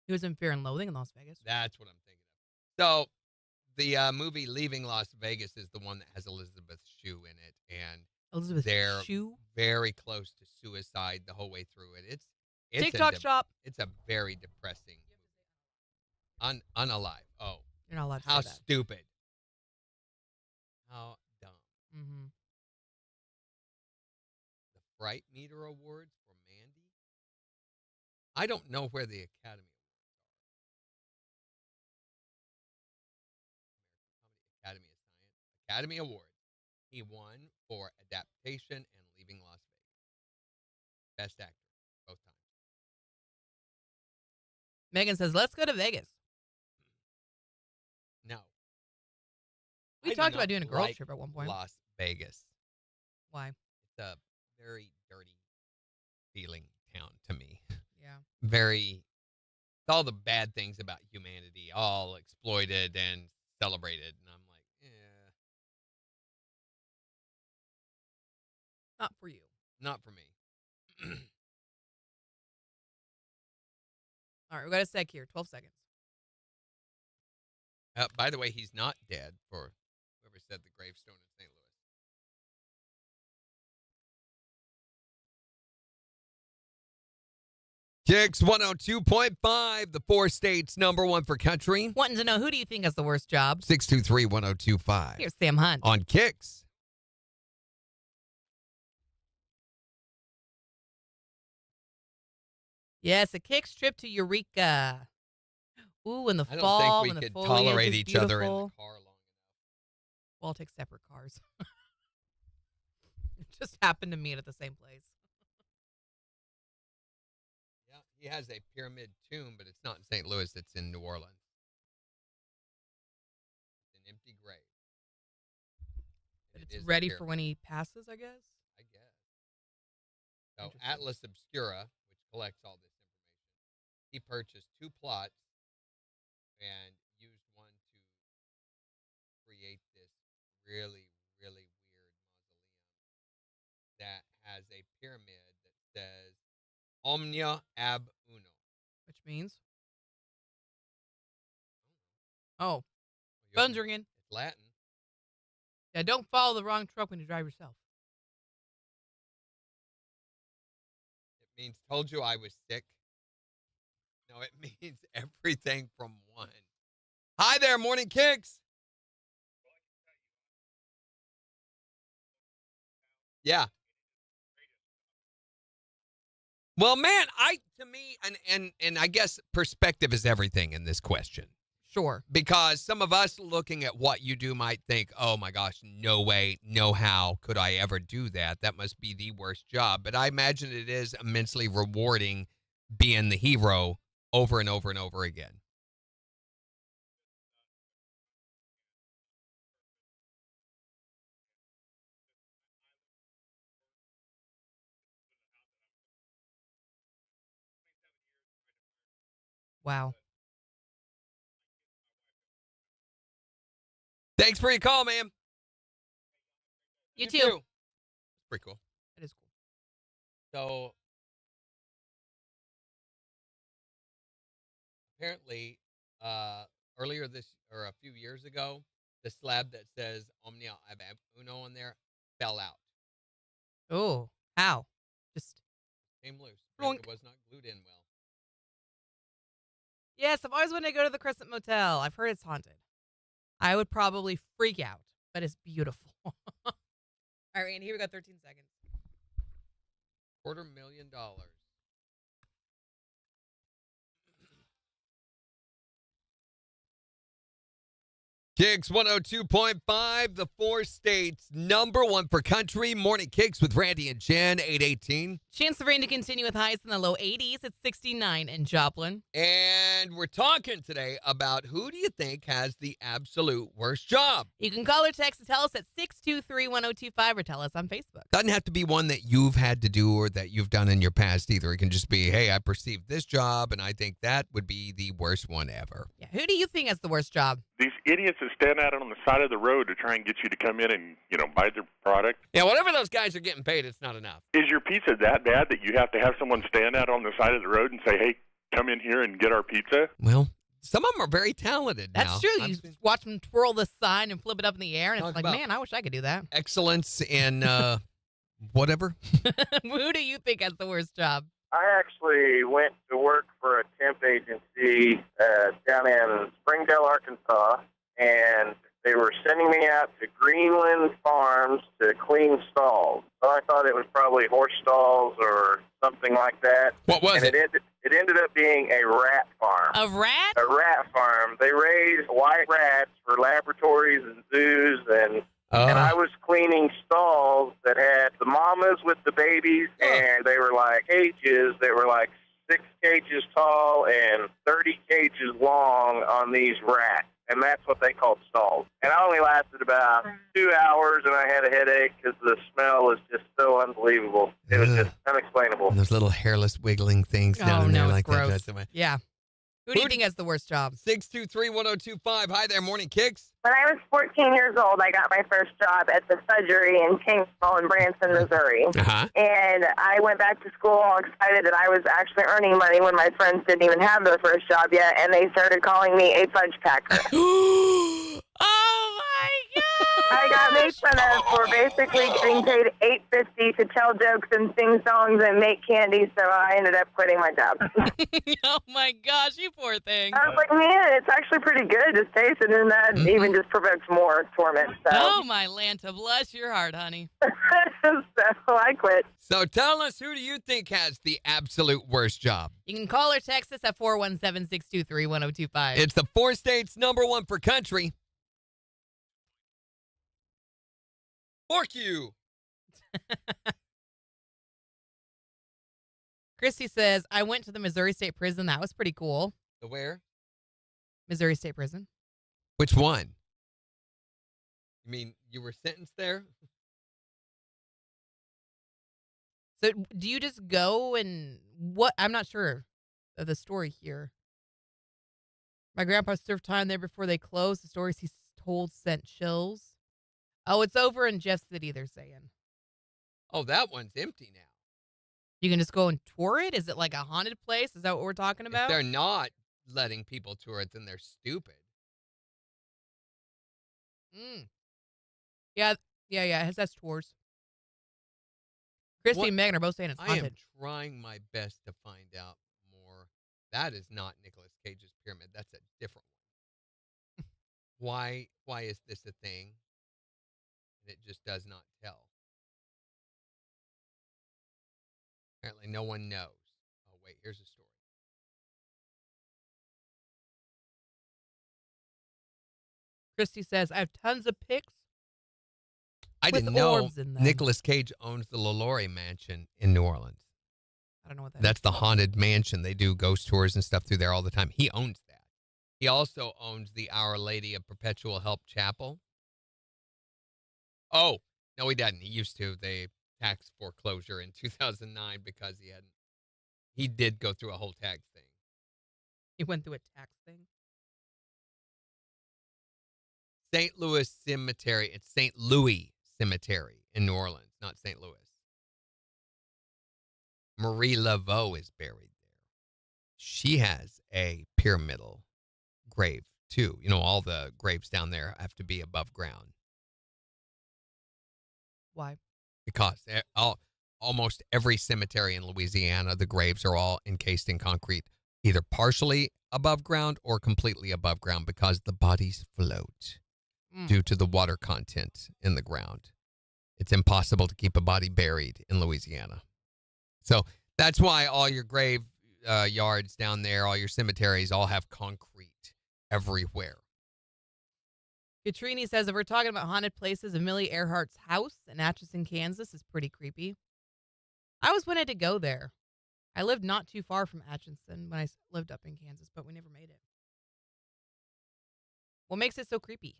He was in Fear and Loathing in Las Vegas. That's what I'm thinking of. So the movie Leaving Las Vegas is the one that has Elizabeth Shue in it, and Elizabeth they're Shue. very close to suicide the whole way through it. It's TikTok shop. It's a very depressing movie. Unalive. Oh, You're not allowed to how say that. stupid. How dumb. Mm-hmm. The Fright Meter Awards for Mandy. I don't know where the Academy Awards are. Academy of Science. Academy Award. He won for Adaptation and Leaving Las Vegas. Best Actor. Both times. Megan says, let's go to Vegas. No. We I do talked not about doing a girls like trip at one point. Las Vegas. Why? It's a very dirty feeling town to me. Yeah. Very, all the bad things about humanity, all exploited and celebrated. And I'm like, yeah, Not for you. not for me. All right, we got a sec here. 12 seconds. By the way, he's not dead for whoever said the gravestone in St. Louis. KIX 102.5, the 4 states #1 for country. Wanting to know, who do you think has the worst job? 623-1025. Here's Sam Hunt. On KIX. Yes, a KIX trip to Eureka. Ooh, in the I don't fall, think when we the could foliage tolerate is each other in the beautiful. car long enough. We'll take separate cars. It just happened to meet at the same place. Yeah, he has a pyramid tomb, but it's not in St. Louis. It's in New Orleans. It's an empty grave. But It it's is a ready for pyramid, when he passes, I guess. I guess. So Interesting. Atlas Obscura, which collects all this information, he purchased 2 plots and used one to create this really, really weird mausoleum that has a pyramid that says Omnia ab uno. Which means? Oh, You phone's open- ringing. It's Latin. Yeah, don't follow the wrong truck when you drive yourself. It means told you I was sick. No, it means everything from one. Hi there, Morning Kicks. Yeah. Well, man, to me, and I guess perspective is everything in this question. Sure. Because some of us looking at what you do might think, oh my gosh, no way, no how could I ever do that. That must be the worst job. But I imagine it is immensely rewarding being the hero over and over and over again. Wow. Thanks for your call, man. You too. It's pretty cool. That is cool. So apparently, earlier this or a few years ago, the slab that says Omnia ab uno on there fell out. Oh, how? Just Came loose. Boink. It was not glued in well. yes. I've always wanted to go to the Crescent Motel. I've heard it's haunted. I would probably freak out, but it's beautiful. All right, and here we go. 13 seconds. $250,000. Kicks 102.5, the four states number one for country. Morning Kicks with Randy and Jen, 818. Chance of rain to continue with highs in the low 80s. It's 69 in Joplin. And we're talking today about who do you think has the absolute worst job? You can call or text and tell us at 623-1025 or tell us on Facebook. Doesn't have to be one that you've had to do or that you've done in your past either. It can just be, hey, I perceived this job and I think that would be the worst one ever. Yeah, who do you think has the worst job? These idiots that stand out on the side of the road to try and get you to come in and, buy their product. Yeah, whatever those guys are getting paid, it's not enough. Is your pizza that bad that you have to have someone stand out on the side of the road and say, hey, come in here and get our pizza? Well, some of them are very talented now. That's true. You watch them twirl the sign and flip it up in the air, and Talk it's like, about man, I wish I could do that. excellence in whatever. Who do you think has the worst job? I actually went to work for a temp agency down in Springdale, Arkansas, and they were sending me out to Greenland Farms to clean stalls. So I thought it was probably horse stalls or something like that. What was and it ended up being a rat farm. A rat? A rat farm. They raise white rats for laboratories and zoos, and I was cleaning stalls that had the mamas with the babies, and they were like cages that were like 6 cages tall and 30 cages long on these rats. And that's what they called stalls. And I only lasted about 2 hours, and I had a headache because the smell was just so unbelievable. It was just unexplainable. And those little hairless wiggling things down in no, there it's like gross. that. That's Yeah. Who do you think has the worst job? 623-1025. Hi there, Morning Kicks. When I was 14 years old, I got my first job at the Fudgery in Kingsville in Branson, Missouri. Uh-huh. And I went back to school all excited that I was actually earning money when my friends didn't even have their first job yet, and they started calling me a fudge packer. Oh, my God. I got made fun of for basically getting paid $8.50 to tell jokes and sing songs and make candy, so I ended up quitting my job. Oh, my gosh, you poor thing. I was like, man, it's actually pretty good. Just taste it, and that even just provokes more torment. So. Oh, my Lanta, bless your heart, honey. So I quit. So tell us, who do you think has the absolute worst job? You can call or text us at 417-623-1025. It's the four states number one for country. Fork you. Christy says, I went to the Missouri State Prison. That was pretty cool. The where? Missouri State Prison. Which one? You mean you were sentenced there? So do you just go and what? I'm not sure of the story here. My grandpa served time there before they closed. The stories he told sent chills. Oh, it's over in Jeff City, they're saying. Oh, that one's empty now. You can just go and tour it? Is it like a haunted place? Is that what we're talking If about? they're not letting people tour it, then they're stupid. Yeah, it has tours. Christy What- and Megan are both saying it's I haunted. am trying my best to find out more. That is not Nicolas Cage's pyramid. That's a different one. Why is this a thing? And it just does not tell. Apparently no one knows. Oh, wait, here's a story. Christy says, I have tons of pics. I with didn't know orbs in them. Nicolas Cage owns the LaLaurie Mansion in New Orleans. I don't know what that That's is. the haunted mansion. They do ghost tours and stuff through there all the time. He owns that. He also owns the Our Lady of Perpetual Help Chapel. Oh, no, he doesn't. He used to. They tax foreclosure in 2009 because he did go through a whole tax thing. He went through a tax thing. St. Louis Cemetery. It's St. Louis Cemetery in New Orleans, not St. Louis. Marie Laveau is buried there. She has a pyramidal grave, too. You know, all the graves down there have to be above ground. Why? Because almost every cemetery in Louisiana, the graves are all encased in concrete, either partially above ground or completely above ground because the bodies float due to the water content in the ground. It's impossible to keep a body buried in Louisiana. So that's why all your grave yards down there, all your cemeteries all have concrete everywhere. Katrini says, if we're talking about haunted places, Amelia Earhart's house in Atchison, Kansas is pretty creepy. I always wanted to go there. I lived not too far from Atchison when I lived up in Kansas, but we never made it. What makes it so creepy?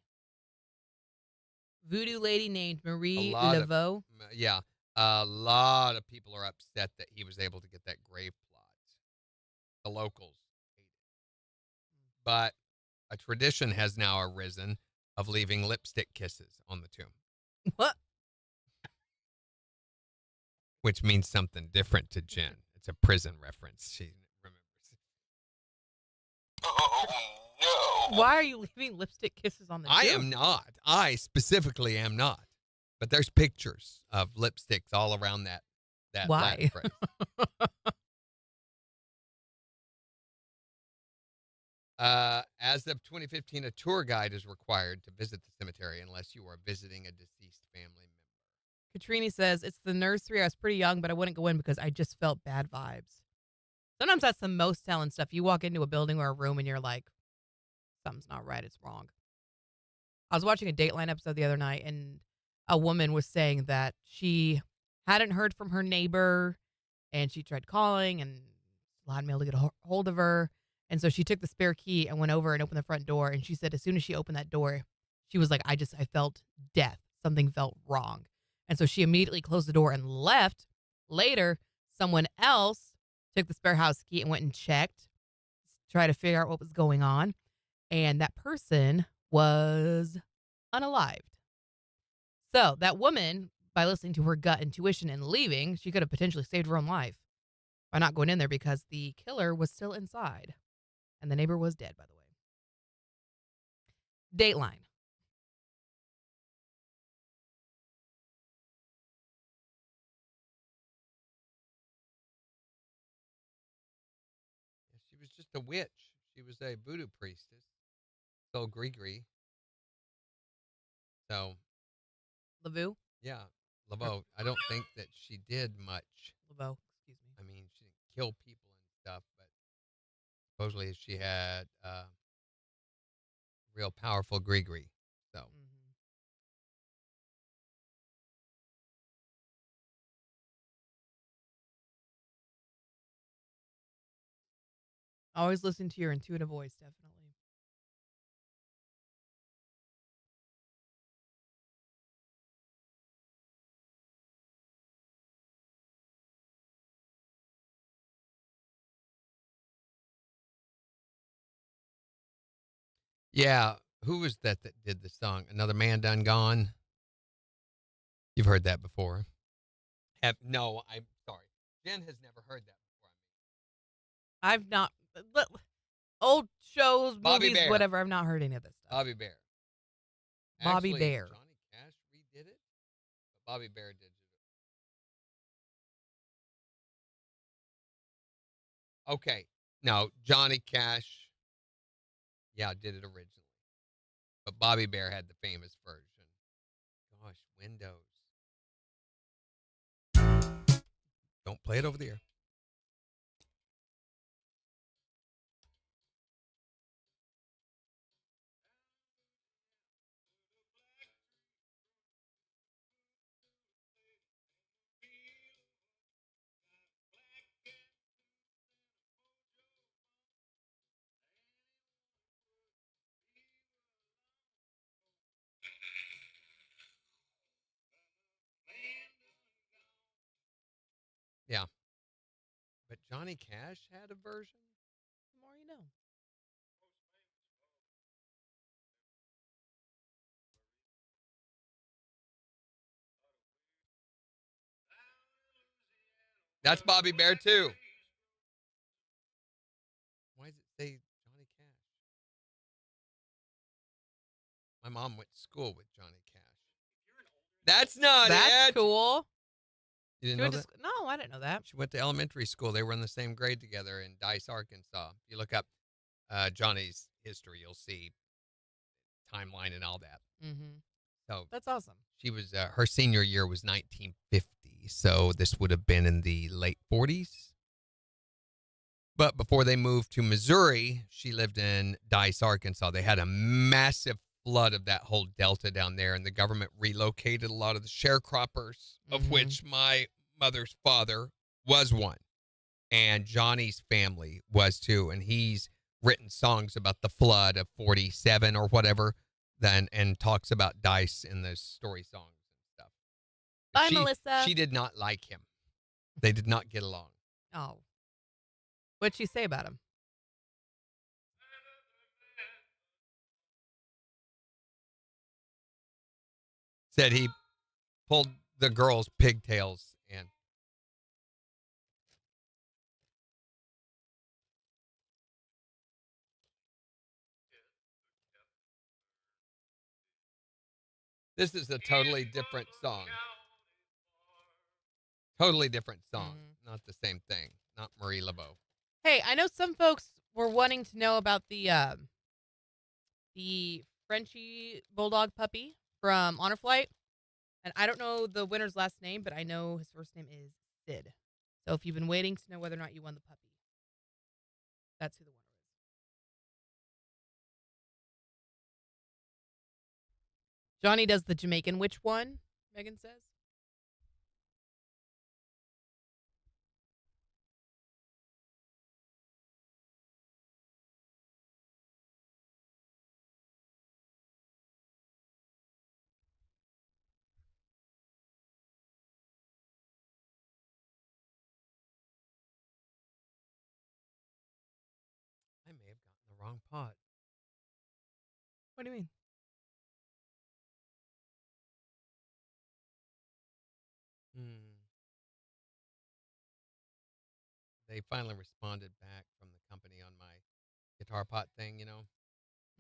Voodoo lady named Marie Laveau. Yeah. A lot of people are upset that he was able to get that grave plot. The locals hate it. But a tradition has now arisen of leaving lipstick kisses on the tomb. What? Which means something different to Jen. It's a prison reference. She remembers. Oh, no. Why are you leaving lipstick kisses on the tomb? I am not. I specifically am not. But there's pictures of lipsticks all around that Why? Latin phrase. As of 2015, a tour guide is required to visit the cemetery unless you are visiting a deceased family member. Katrini says, it's the nursery. I was pretty young, but I wouldn't go in because I just felt bad vibes. Sometimes that's the most telling stuff. You walk into a building or a room and you're like, something's not right. It's wrong. I was watching a Dateline episode the other night, and a woman was saying that she hadn't heard from her neighbor, and she tried calling and hadn't been able to get a hold of her. And so she took the spare key and went over and opened the front door. And she said as soon as she opened that door, she was like, I felt death. Something felt wrong. And so she immediately closed the door and left. Later, someone else took the spare house key and went and checked, to try to figure out what was going on. And that person was unalived. So that woman, by listening to her gut intuition and leaving, she could have potentially saved her own life by not going in there because the killer was still inside. And the neighbor was dead, by the way. Dateline. She was just a witch. She was a voodoo priestess. So Grigri. So. Laveau? Yeah, Laveau. I don't think that she did much. Laveau, excuse me. I mean, she didn't kill people and stuff, but supposedly she had real powerful Grigri. So. Always listen to your intuitive voice, definitely. Yeah, who was that did the song? Another Man Done Gone? You've heard that before. No, I'm sorry. Jen has never heard that before. I've not. Old shows, Bobby movies, Bear. whatever. I've not heard any of this stuff. Bobby Bear. Bobby Actually, Bear. Johnny Cash redid it, but Bobby Bear did it. Okay. No, Johnny Cash, did it originally. But Bobby Bear had the famous version. Gosh, Windows. Don't play it over the air. Yeah. But Johnny Cash had a version? The more you know. That's Bobby Bear, too. Why does it say Johnny Cash? My mom went to school with Johnny Cash. That's not That's it. cool. You didn't know that? No, I didn't know that. She went to elementary school. They were in the same grade together in Dice, Arkansas. If you look up Johnny's history, you'll see timeline and all that. Mm-hmm. So that's awesome. She was her senior year was 1950, so this would have been in the late 40s. But before they moved to Missouri, she lived in Dice, Arkansas. They had a massive flood of that whole delta down there, and the government relocated a lot of the sharecroppers, of which my mother's father was one, and Johnny's family was too. And he's written songs about the flood of 47 or whatever, and talks about Dice in those story songs and stuff. Bye, Melissa. She did not like him. They did not get along. Oh. What'd she say about him? Said he pulled the girls' pigtails and this is a totally different song. Totally different song. Not the same thing. Not Marie Laveau. Hey, I know some folks were wanting to know about the Frenchie Bulldog puppy from Honor Flight. And I don't know the winner's last name, but I know his first name is Sid. So if you've been waiting to know whether or not you won the puppy, that's who the winner is. Johnny does the Jamaican which one, Megan says? I may have gotten the wrong pot. What do you mean? They finally responded back from the company on my guitar pot thing,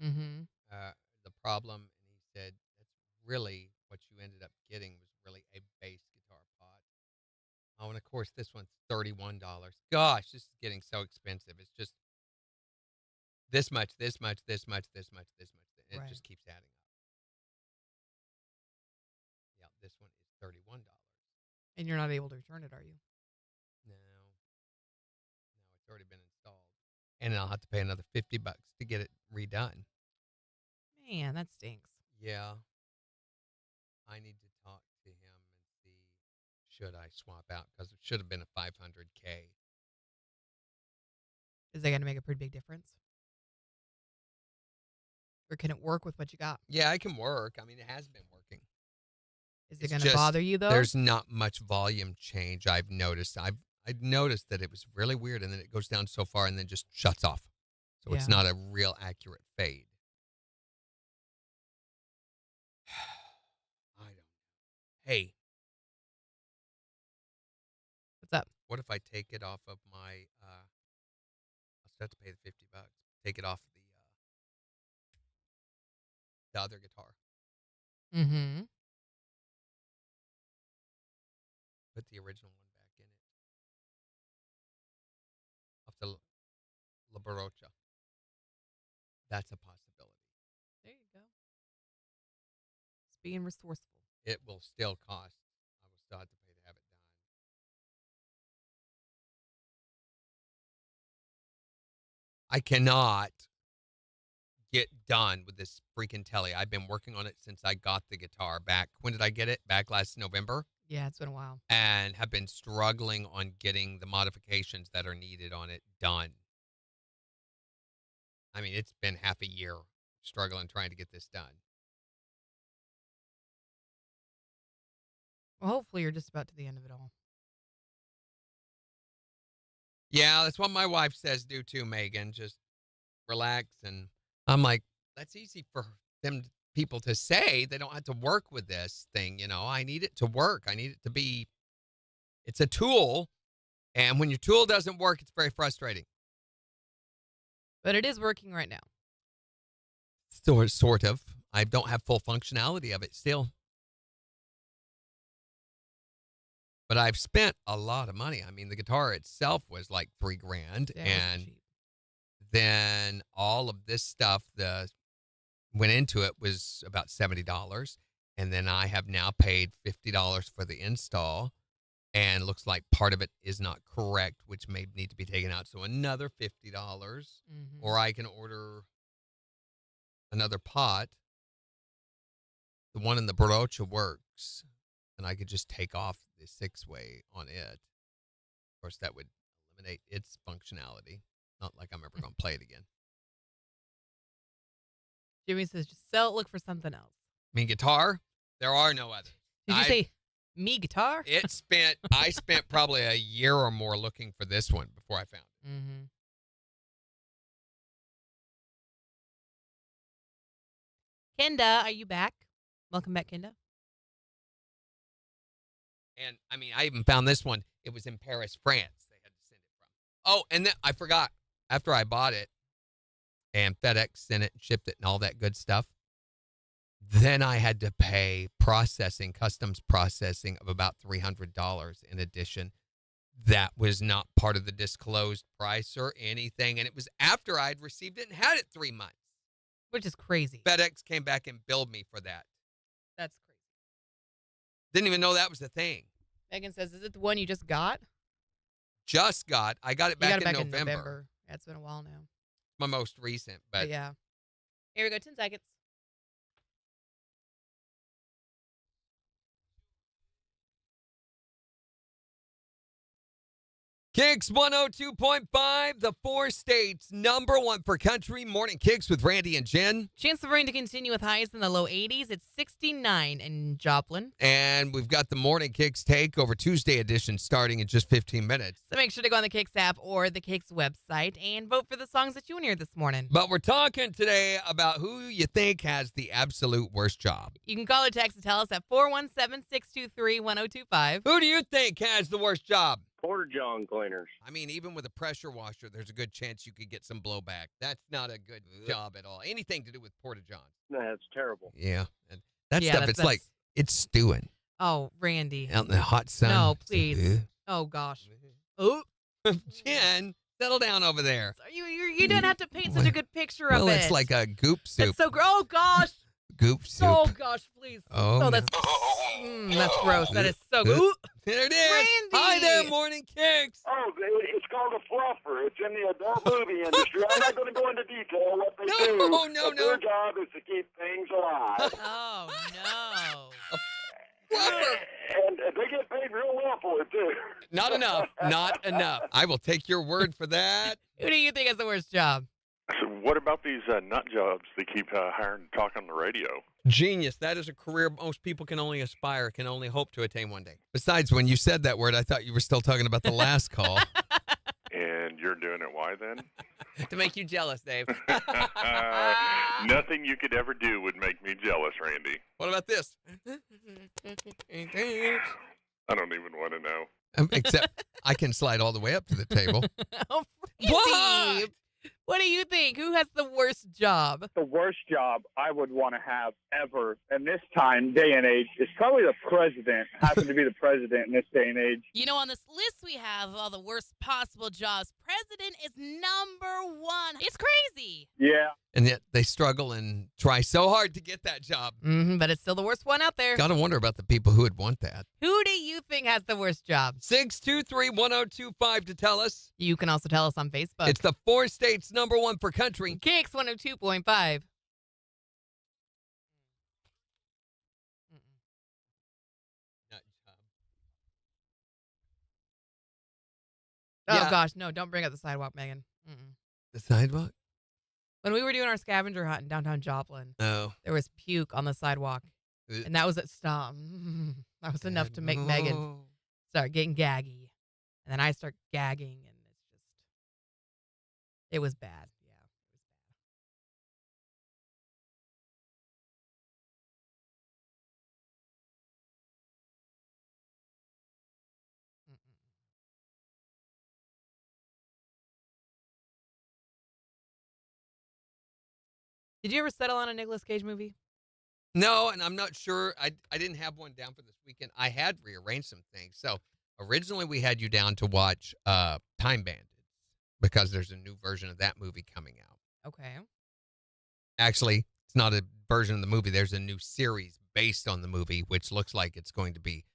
Mm-hmm. The problem, and he said, that's really what you ended up getting was really a bass guitar pot. Oh, and of course, this one's $31. Gosh, this is getting so expensive. It's just this much, this much, this much, this much, this much. It just keeps adding up. Yeah, this one is $31. And you're not able to return it, are you? No, it's already been installed. And I'll have to pay another $50 to get it redone. Man, that stinks. Yeah. I need to talk to him and see should I swap out, because it should have been a $500K. Is that going to make a pretty big difference? Or can it work with what you got? Yeah, it can work. I mean, it has been working. Is it going to bother you, though? There's not much volume change I've noticed. I've noticed that it was really weird, and then it goes down so far and then just shuts off. So it's not a real accurate fade. I don't know. Hey. What's up? What if I take it off of my? I'll still have to pay the $50. Take it off the other guitar. Mm-hmm. Put the original one back in it. Off the La Barocha. That's a possibility. There you go. Just being resourceful. It will still cost. I will still have to pay to have it done. I cannot get done with this freaking telly. I've been working on it since I got the guitar back. When did I get it? Back last November. Yeah, it's been a while. And have been struggling on getting the modifications that are needed on it done. I mean, it's been half a year struggling trying to get this done. Well, hopefully you're just about to the end of it all. Yeah, that's what my wife says do too, Megan. Just relax. And I'm like, that's easy for people to say. They don't have to work with this thing, you know. I need it to work. I need it to be, it's a tool. And when your tool doesn't work, it's very frustrating. But it is working right now. Sort of. I don't have full functionality of it still. But I've spent a lot of money. I mean, the guitar itself was like $3,000. Yeah, and then all of this stuff went into it was about $70. And then I have now paid $50 for the install. And looks like part of it is not correct, which may need to be taken out. So another $50. Mm-hmm. Or I can order another pot. The one in the Barocha works. And I could just take off the 6-way on it. Of course, that would eliminate its functionality. Not like I'm ever going to play it again. Jimmy says, just sell it, look for something else. I mean, guitar, there are no others. Did you say me guitar? I spent probably a year or more looking for this one before I found it. Mm-hmm. Kenda, are you back? Welcome back, Kenda. And, I mean, I even found this one. It was in Paris, France. They had to send it from. Oh, and then I forgot. After I bought it and FedEx sent it and shipped it and all that good stuff, then I had to pay customs processing of about $300 in addition. That was not part of the disclosed price or anything. And it was after I'd received it and had it 3 months. Which is crazy. FedEx came back and billed me for that. That's crazy. Didn't even know that was a thing. Megan says, is it the one you just got? Just got. I got it back, in November. Yeah, it's been a while now. My most recent. But yeah. Here we go. 10 seconds. KIX 102.5, the 4 states, #1 for country. Morning KIX with Randy and Jen. Chance of rain to continue with highs in the low 80s. It's 69 in Joplin. And we've got the Morning KIX Takeover Tuesday edition starting in just 15 minutes. So make sure to go on the KIX app or the KIX website and vote for the songs that you want to hear this morning. But we're talking today about who you think has the absolute worst job. You can call or text and tell us at 417-623-1025. Who do you think has the worst job? Porta-john cleaners. I mean, even with a pressure washer, there's a good chance you could get some blowback. That's not a good job at all. Anything to do with porta-johns. No, that's terrible. Yeah. And that stuff, it's like, it's stewing. Oh, Randy. Out in the hot sun. No, please. Oh, gosh. Oh. Jen, settle down over there. You don't have to paint such a good picture of it. Well, it's like a goop soup. It's so oh, gosh. Goop soup. Oh, gosh, please. Oh, that's gross. That is so good. There it is. Randy. Hi there, Morning KIX. Oh, it's called a fluffer. It's in the adult movie industry. I'm not going to go into detail what they do. No. Their job is to keep things alive. Oh, no. Fluffer. And they get paid real well for it, too. Not enough. Not enough. I will take your word for that. Who do you think has the worst job? So what about these nut jobs they keep hiring to talk on the radio? Genius. That is a career most people can only aspire, can only hope to attain one day. Besides, when you said that word, I thought you were still talking about the last call. And you're doing it why then? To make you jealous, Dave. Nothing you could ever do would make me jealous, Randy. What about this? I don't even want to know. Except I can slide all the way up to the table. Oh, What? What do you think? Who has the worst job? The worst job I would want to have ever in this day and age is probably the president. Happen to be the president in this day and age. You know, on this list we have all the worst possible jobs. President is number one. It's crazy. Yeah. And yet they struggle and try so hard to get that job. But it's still the worst one out there. Gotta wonder about the people who would want that. Who do you think has the worst job? 623-1025 to tell us. You can also tell us on Facebook. It's the 4 states #1 for country. KIX 102.5. Oh, gosh, no, don't bring up the sidewalk, Megan. The sidewalk? When we were doing our scavenger hunt in downtown Joplin, Oh. there was puke on the sidewalk, and that was at stop. That was enough to make Megan start getting gaggy. And then I start gagging, and it was bad. Yeah, it was bad. Did you ever settle on a Nicolas Cage movie? No, and I'm not sure. I didn't have one down for this weekend. I had rearranged some things. So originally we had you down to watch Time Bandits because there's a new version of that movie coming out. Okay. Actually, it's not a version of the movie. There's a new series based on the movie, which looks like it's going to be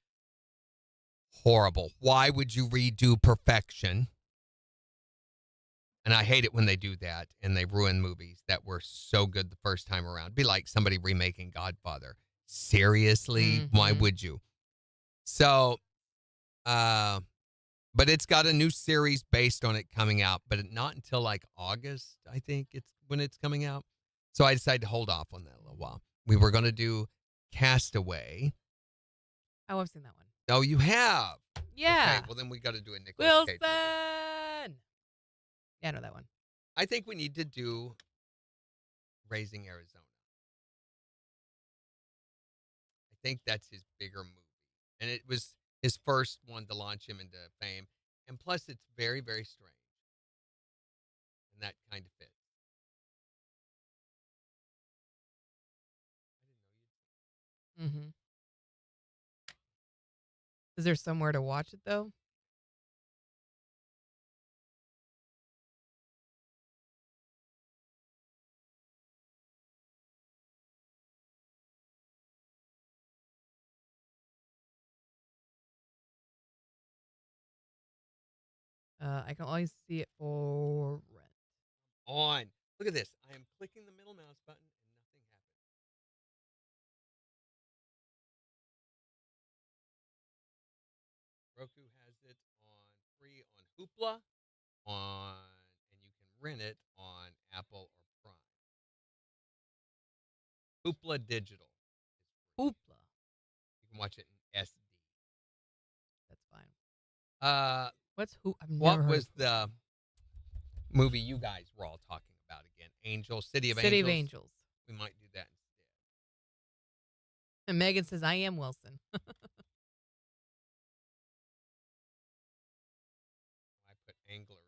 horrible. Why would you redo Perfection? And I hate it when they do that and they ruin movies that were so good the first time around. It'd be like somebody remaking Godfather. Seriously? Why would you? So, but it's got a new series based on it coming out, but not until like August, I think it's when it's coming out. So I decided to hold off on that a little while. We were going to do Castaway. Oh, I've seen that one. Oh, you have? Yeah. Okay, well then we got to do a Nicolas Cage movie. Wilson! Yeah, I know that one. I think we need to do Raising Arizona. I think that's his bigger movie. And it was his first one to launch him into fame. And plus, it's very, very strange. And that kind of fits. Is there somewhere to watch it, though? I can always see it for rent. On. Look at this. I am clicking the middle mouse button and nothing happens. Roku has it on free on Hoopla, and you can rent it on Apple or Prime. Hoopla Digital. Hoopla. You can watch it in SD. That's fine. What's Hoop? I've never What heard was of the movie you guys were all talking about again? City of City Angels? of Angels. We might do that instead. And Megan says, I am Wilson. I put Anglers.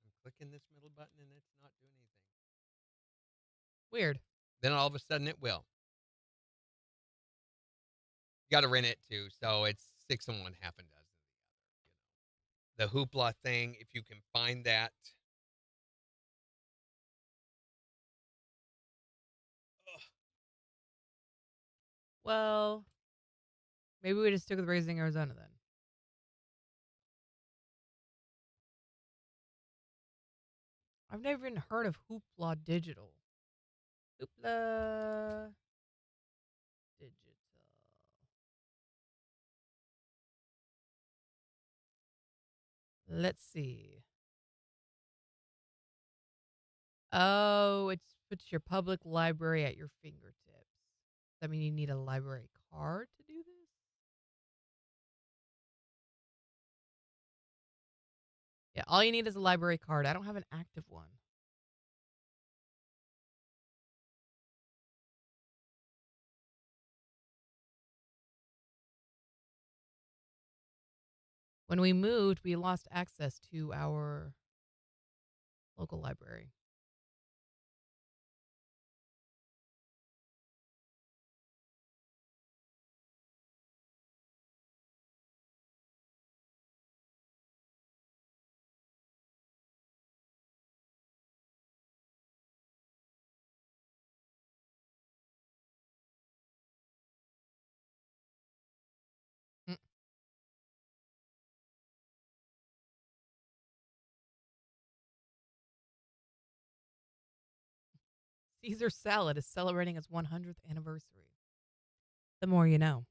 I'm clicking this middle button and it's not doing anything. Weird. Then all of a sudden it will. You got to rent it too, so it's 6 and 1, half a dozen. The Hoopla thing, if you can find that. Well, maybe we just stick with Raising Arizona then. I've never even heard of Hoopla Digital. Hoopla Digital. Let's see. Oh, it puts your public library at your fingertips. Does that mean you need a library card to do this? Yeah, all you need is a library card. I don't have an active one. When we moved, we lost access to our local library. Mm. Caesar salad is celebrating its 100th anniversary. The more you know.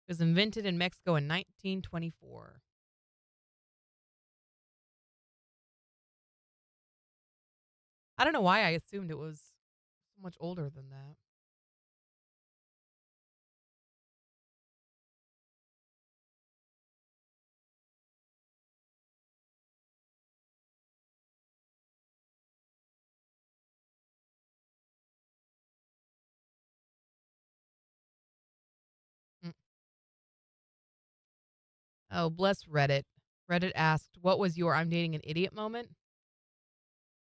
It was invented in Mexico in 1924. I don't know why I assumed it was so much older than that. Mm. Oh, bless Reddit. Reddit asked, what was your I'm dating an idiot moment?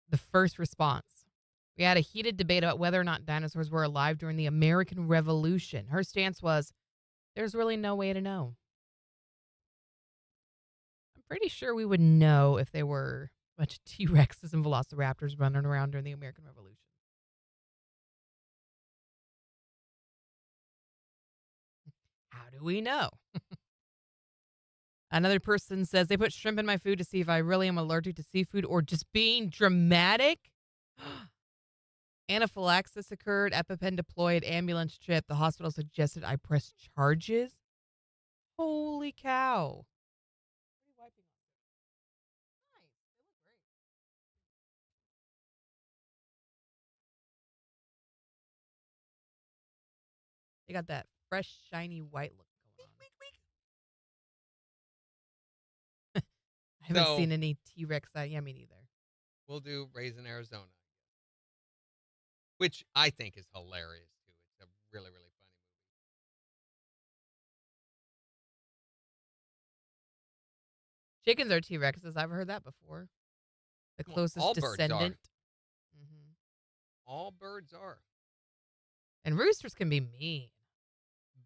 The first response. We had a heated debate about whether or not dinosaurs were alive during the American Revolution. Her stance was, there's really no way to know. I'm pretty sure we would know if they were a bunch of T-Rexes and Velociraptors running around during the American Revolution. How do we know? Another person says they put shrimp in my food to see if I really am allergic to seafood or just being dramatic. Anaphylaxis occurred, EpiPen deployed, ambulance trip. The hospital suggested I press charges. Holy cow. They got that fresh, shiny white look going on. I haven't So- seen any T-Rex. Yeah, me neither. We'll do Raising Arizona, which I think is hilarious, too. It's a really, really funny movie. Chickens are T-Rexes. I've heard that before. The Well, closest all birds are. descendant. Mhm. All birds are. And roosters can be mean.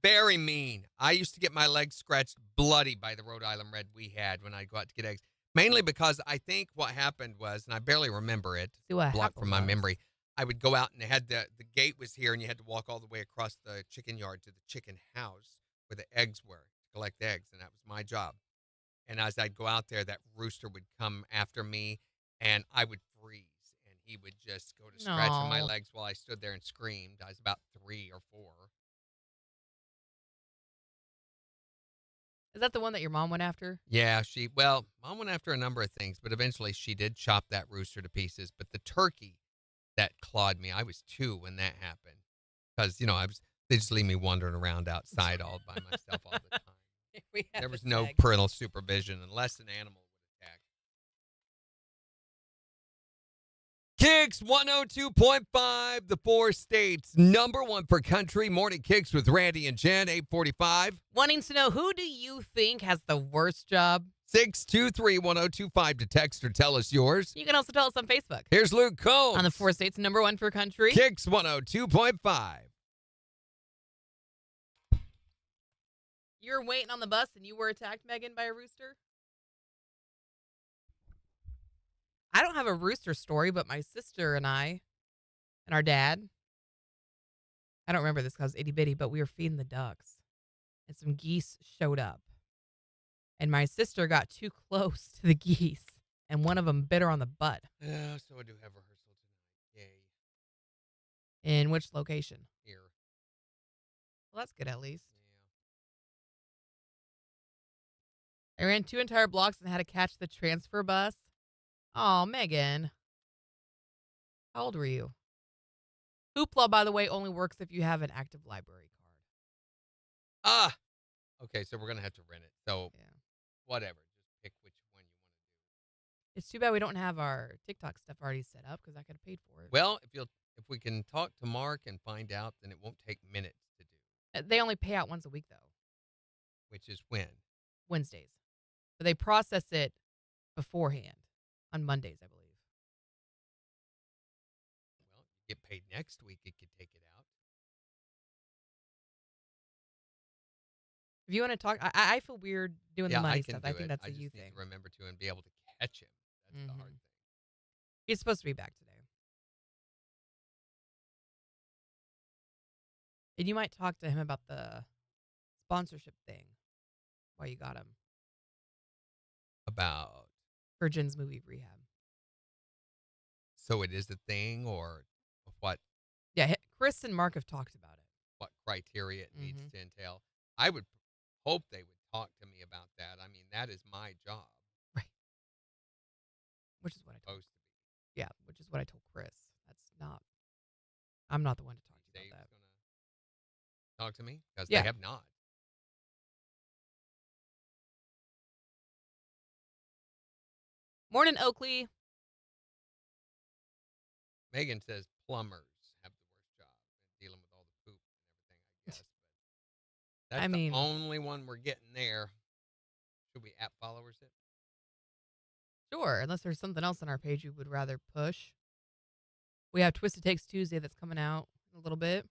Very mean. I used to get my legs scratched bloody by the Rhode Island Red we had when I'd go out to get eggs. Mainly because I think what happened was, and I barely remember it, See what blocked from my happened was. memory. I would go out and they had the gate was here and you had to walk all the way across the chicken yard to the chicken house where the eggs were to collect eggs. And that was my job. And as I'd go out there, that rooster would come after me and I would freeze. And he would just go to scratching my No. legs while I stood there and screamed. I was about 3 or 4. Is that the one that your mom went after? Yeah, Mom went after a number of things, but eventually she did chop that rooster to pieces. But the turkey that clawed me, I was 2 when that happened. Because, they just leave me wandering around outside all by myself all the time. There was no parental supervision unless an animal would attack. KIX 102.5, the 4 states, #1 for country. Morning KIX with Randy and Jen, 845. Wanting to know, who do you think has the worst job? 623-1025 to text or tell us yours. You can also tell us on Facebook. Here's Luke Combs. On the 4 states, #1 for country. KIX 102.5. You were waiting on the bus and you were attacked, Megan, by a rooster? I don't have a rooster story, but my sister and I and our dad, I don't remember this because I was itty bitty, but we were feeding the ducks and some geese showed up. And my sister got too close to the geese and one of them bit her on the butt. Yeah, so I do have rehearsal tonight. Yay. In which location? Here. Well, that's good at least. I ran 2 entire blocks and had to catch the transfer bus. Oh, Megan. How old were you? Hoopla, by the way, only works if you have an active library card. Okay, so we're going to have to rent it. So, whatever. Just pick which one you want to do. It's too bad we don't have our TikTok stuff already set up because I could have paid for it. Well, if we can talk to Mark and find out, then it won't take minutes to do. They only pay out once a week, though. Which is when? Wednesdays. But they process it beforehand on Mondays, I believe. Well, you get paid next week. It could take it out. If you want to talk, I feel weird doing the money I can stuff. do I think that's I a just you need thing. to remember to and be able to catch him. That's the hard thing. He's supposed to be back today. And you might talk to him about the sponsorship thing while you got him. About? For Jen's movie rehab. So it is a thing, or what? Yeah, Chris and Mark have talked about it. What criteria it needs to entail? I would hope they would talk to me about that. I mean, that is my job. Right. Which is what I told. Yeah, which is what I told Chris. I'm not the one to talk to you about that. Talk to me? Because Yeah. they have not. Morning, Oakley. Megan says plumbers have the worst job dealing with all the poop and everything, I guess. But that's the only one we're getting there. Should we app followers it? Sure, unless there's something else on our page you would rather push. We have Twisted Takes Tuesday that's coming out in a little bit.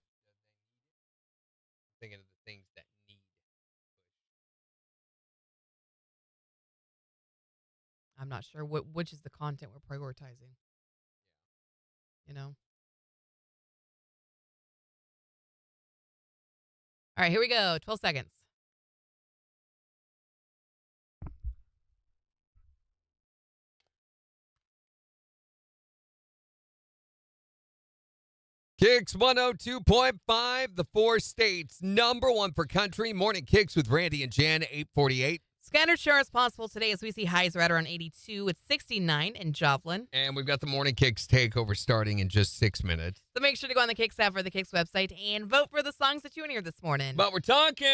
Thinking of the things that need push. I'm not sure which is the content we're prioritizing. You know? All right, here we go. 12 seconds. KIX 102.5, the 4 states, #1 for country. Morning KIX with Randy and Jan, 848. Scattered showers possible today as we see highs right around 82 with 69 in Joplin. And we've got the Morning KIX takeover starting in just 6 minutes. So make sure to go on the KIX app or the KIX website and vote for the songs that you want to hear this morning. But we're talking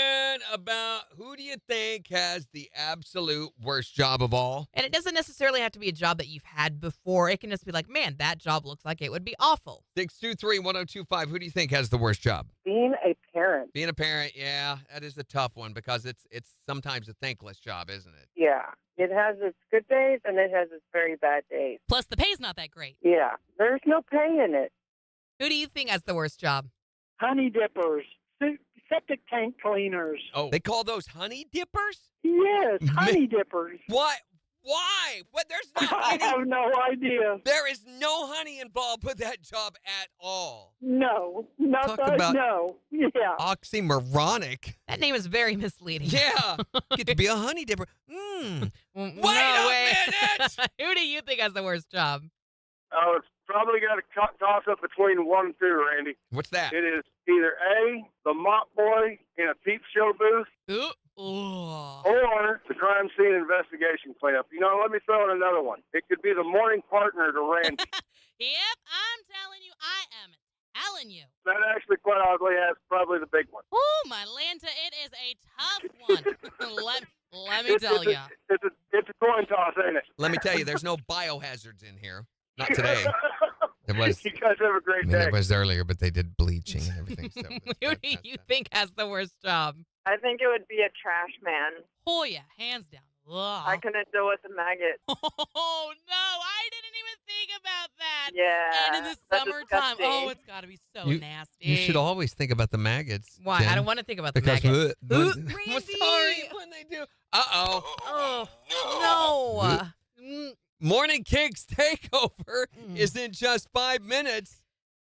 about who do you think has the absolute worst job of all? And it doesn't necessarily have to be a job that you've had before. It can just be like, man, that job looks like it would be awful. 623-1025, who do you think has the worst job? Being a parent. Being a parent, yeah, that is a tough one because it's sometimes a thankless job, isn't it? Yeah. It has its good days and it has its very bad days. Plus, the pay's not that great. Yeah. There's no pay in it. Who do you think has the worst job? Honey dippers, septic tank cleaners. Oh, they call those honey dippers? Yes, honey dippers. What? Why? What? There's not I have no idea. There is no honey involved with that job at all. No, not Talk that. about No, yeah. Oxymoronic. That name is very misleading. Yeah, get to be a honey dipper. Wait a Wait. minute! Who do you think has the worst job? Oh, it's probably got to toss up between 1 and 2, Randy. What's that? It is either A, the mop boy in a peep show booth, or the crime scene investigation cleanup. You know, let me throw in another one. It could be the morning partner to Randy. Yep, I'm telling you, I am telling you. That actually, quite oddly, has probably the big one. Oh, my Lanta, it is a tough one. let me tell you. It's a coin toss, ain't it? Let me tell you, there's no biohazards in here. Not today. There was. You guys have a great day. There was earlier, but they did bleaching and everything. So Who do you think has the worst job? I think it would be a trash man. Oh, yeah, hands down. Ugh. I couldn't deal with the maggot. Oh, no, I didn't even think about that. Yeah. And in the that's summertime, disgusting. oh, it's got to be so nasty. You should always think about the maggots. Why? Jen, I don't want to think about the because maggots. I'm sorry when they do. Oh, no. Morning KIX takeover is in just 5 minutes.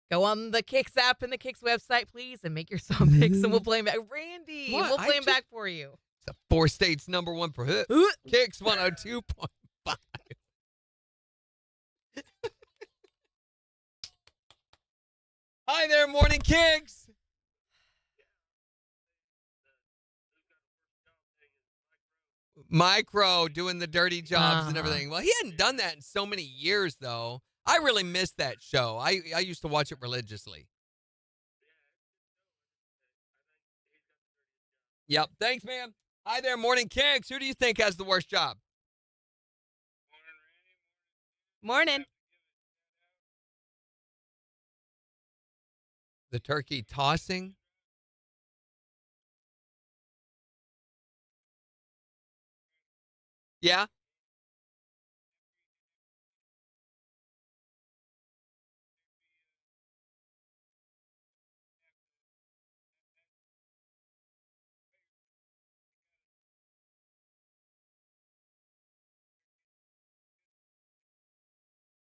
Go on the KIX app and the KIX website, please, and make your song picks, and we'll play them back. Randy, What? we'll play I them back for you. The 4 states #1 for hit. KIX 102.5. Hi there, Morning KIX. Micro doing the dirty jobs and everything. Well, he hadn't done that in so many years, though. I really missed that show. I used to watch it religiously. Yep. Thanks, man. Hi there, Morning KIX. Who do you think has the worst job? Morning. The turkey tossing? Yeah.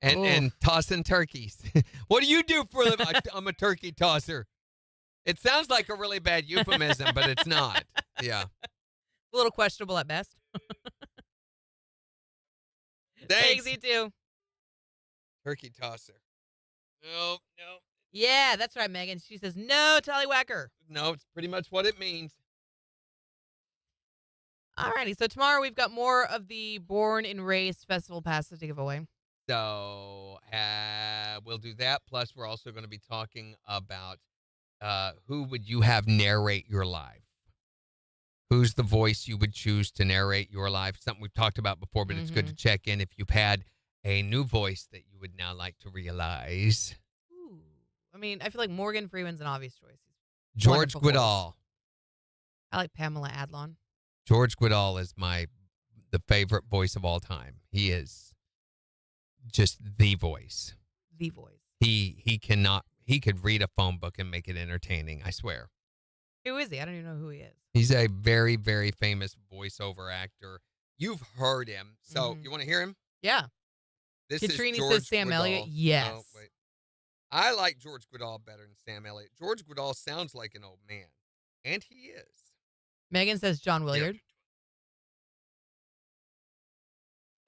And tossing turkeys. What do you do for a living? I'm a turkey tosser. It sounds like a really bad euphemism, but it's not. Yeah. A little questionable at best. Thanks. You too. Turkey tosser. No. Yeah, that's right, Megan. She says, no, Tallywhacker. No, it's pretty much what it means. Alrighty, so tomorrow we've got more of the Born and Raised Festival passes to give away. So we'll do that. Plus, we're also going to be talking about who would you have narrate your life? Who's the voice you would choose to narrate your life? Something we've talked about before, but it's good to check in if you've had a new voice that you would now like to realize. Ooh. I mean, I feel like Morgan Freeman's an obvious choice. George Guidall. I like Pamela Adlon. George Guidall is the favorite voice of all time. He is just the voice. The voice. He could read a phone book and make it entertaining, I swear. Who is he? I don't even know who he is. He's a very, very famous voiceover actor. You've heard him. So you want to hear him? Yeah. This Katrini is George says Sam Guidall. Elliott. Yes. Oh, wait. I like George Guidall better than Sam Elliott. George Guidall sounds like an old man. And he is. Megan says John Williard.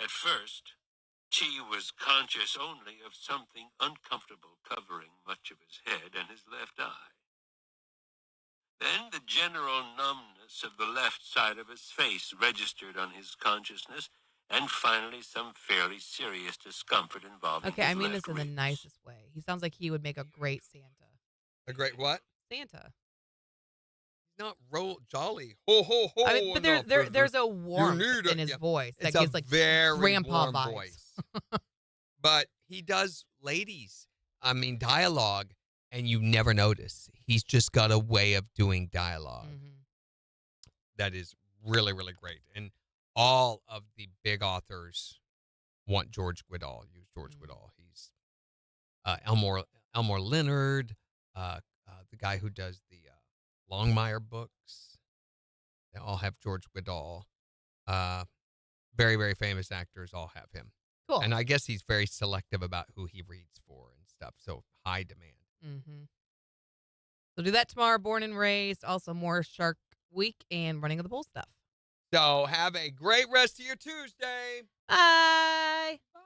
At first, Chi was conscious only of something uncomfortable covering much of his head and his left eye. Then the general numbness of the left side of his face registered on his consciousness, and finally some fairly serious discomfort involving Okay, his I mean left this in the ribs. nicest way. He sounds like he would make a great Santa. A great what? Santa. He's not jolly. Ho, ho, ho. I mean, but there's a warmth in his voice that It's gives a like very grandpa warm vibes. voice. But he does dialogue, and you never notice. He's just got a way of doing dialogue that is really, really great. And all of the big authors want George Guidall. Use George Guidall. He's Elmore Leonard, the guy who does the Longmire books. They all have George Guidall. Very, very famous actors all have him. Cool. And I guess he's very selective about who he reads for and stuff. So high demand. Mm-hmm. So do that tomorrow, Born and Raised. Also more Shark Week and Running of the Bull stuff. So have a great rest of your Tuesday. Bye. Bye.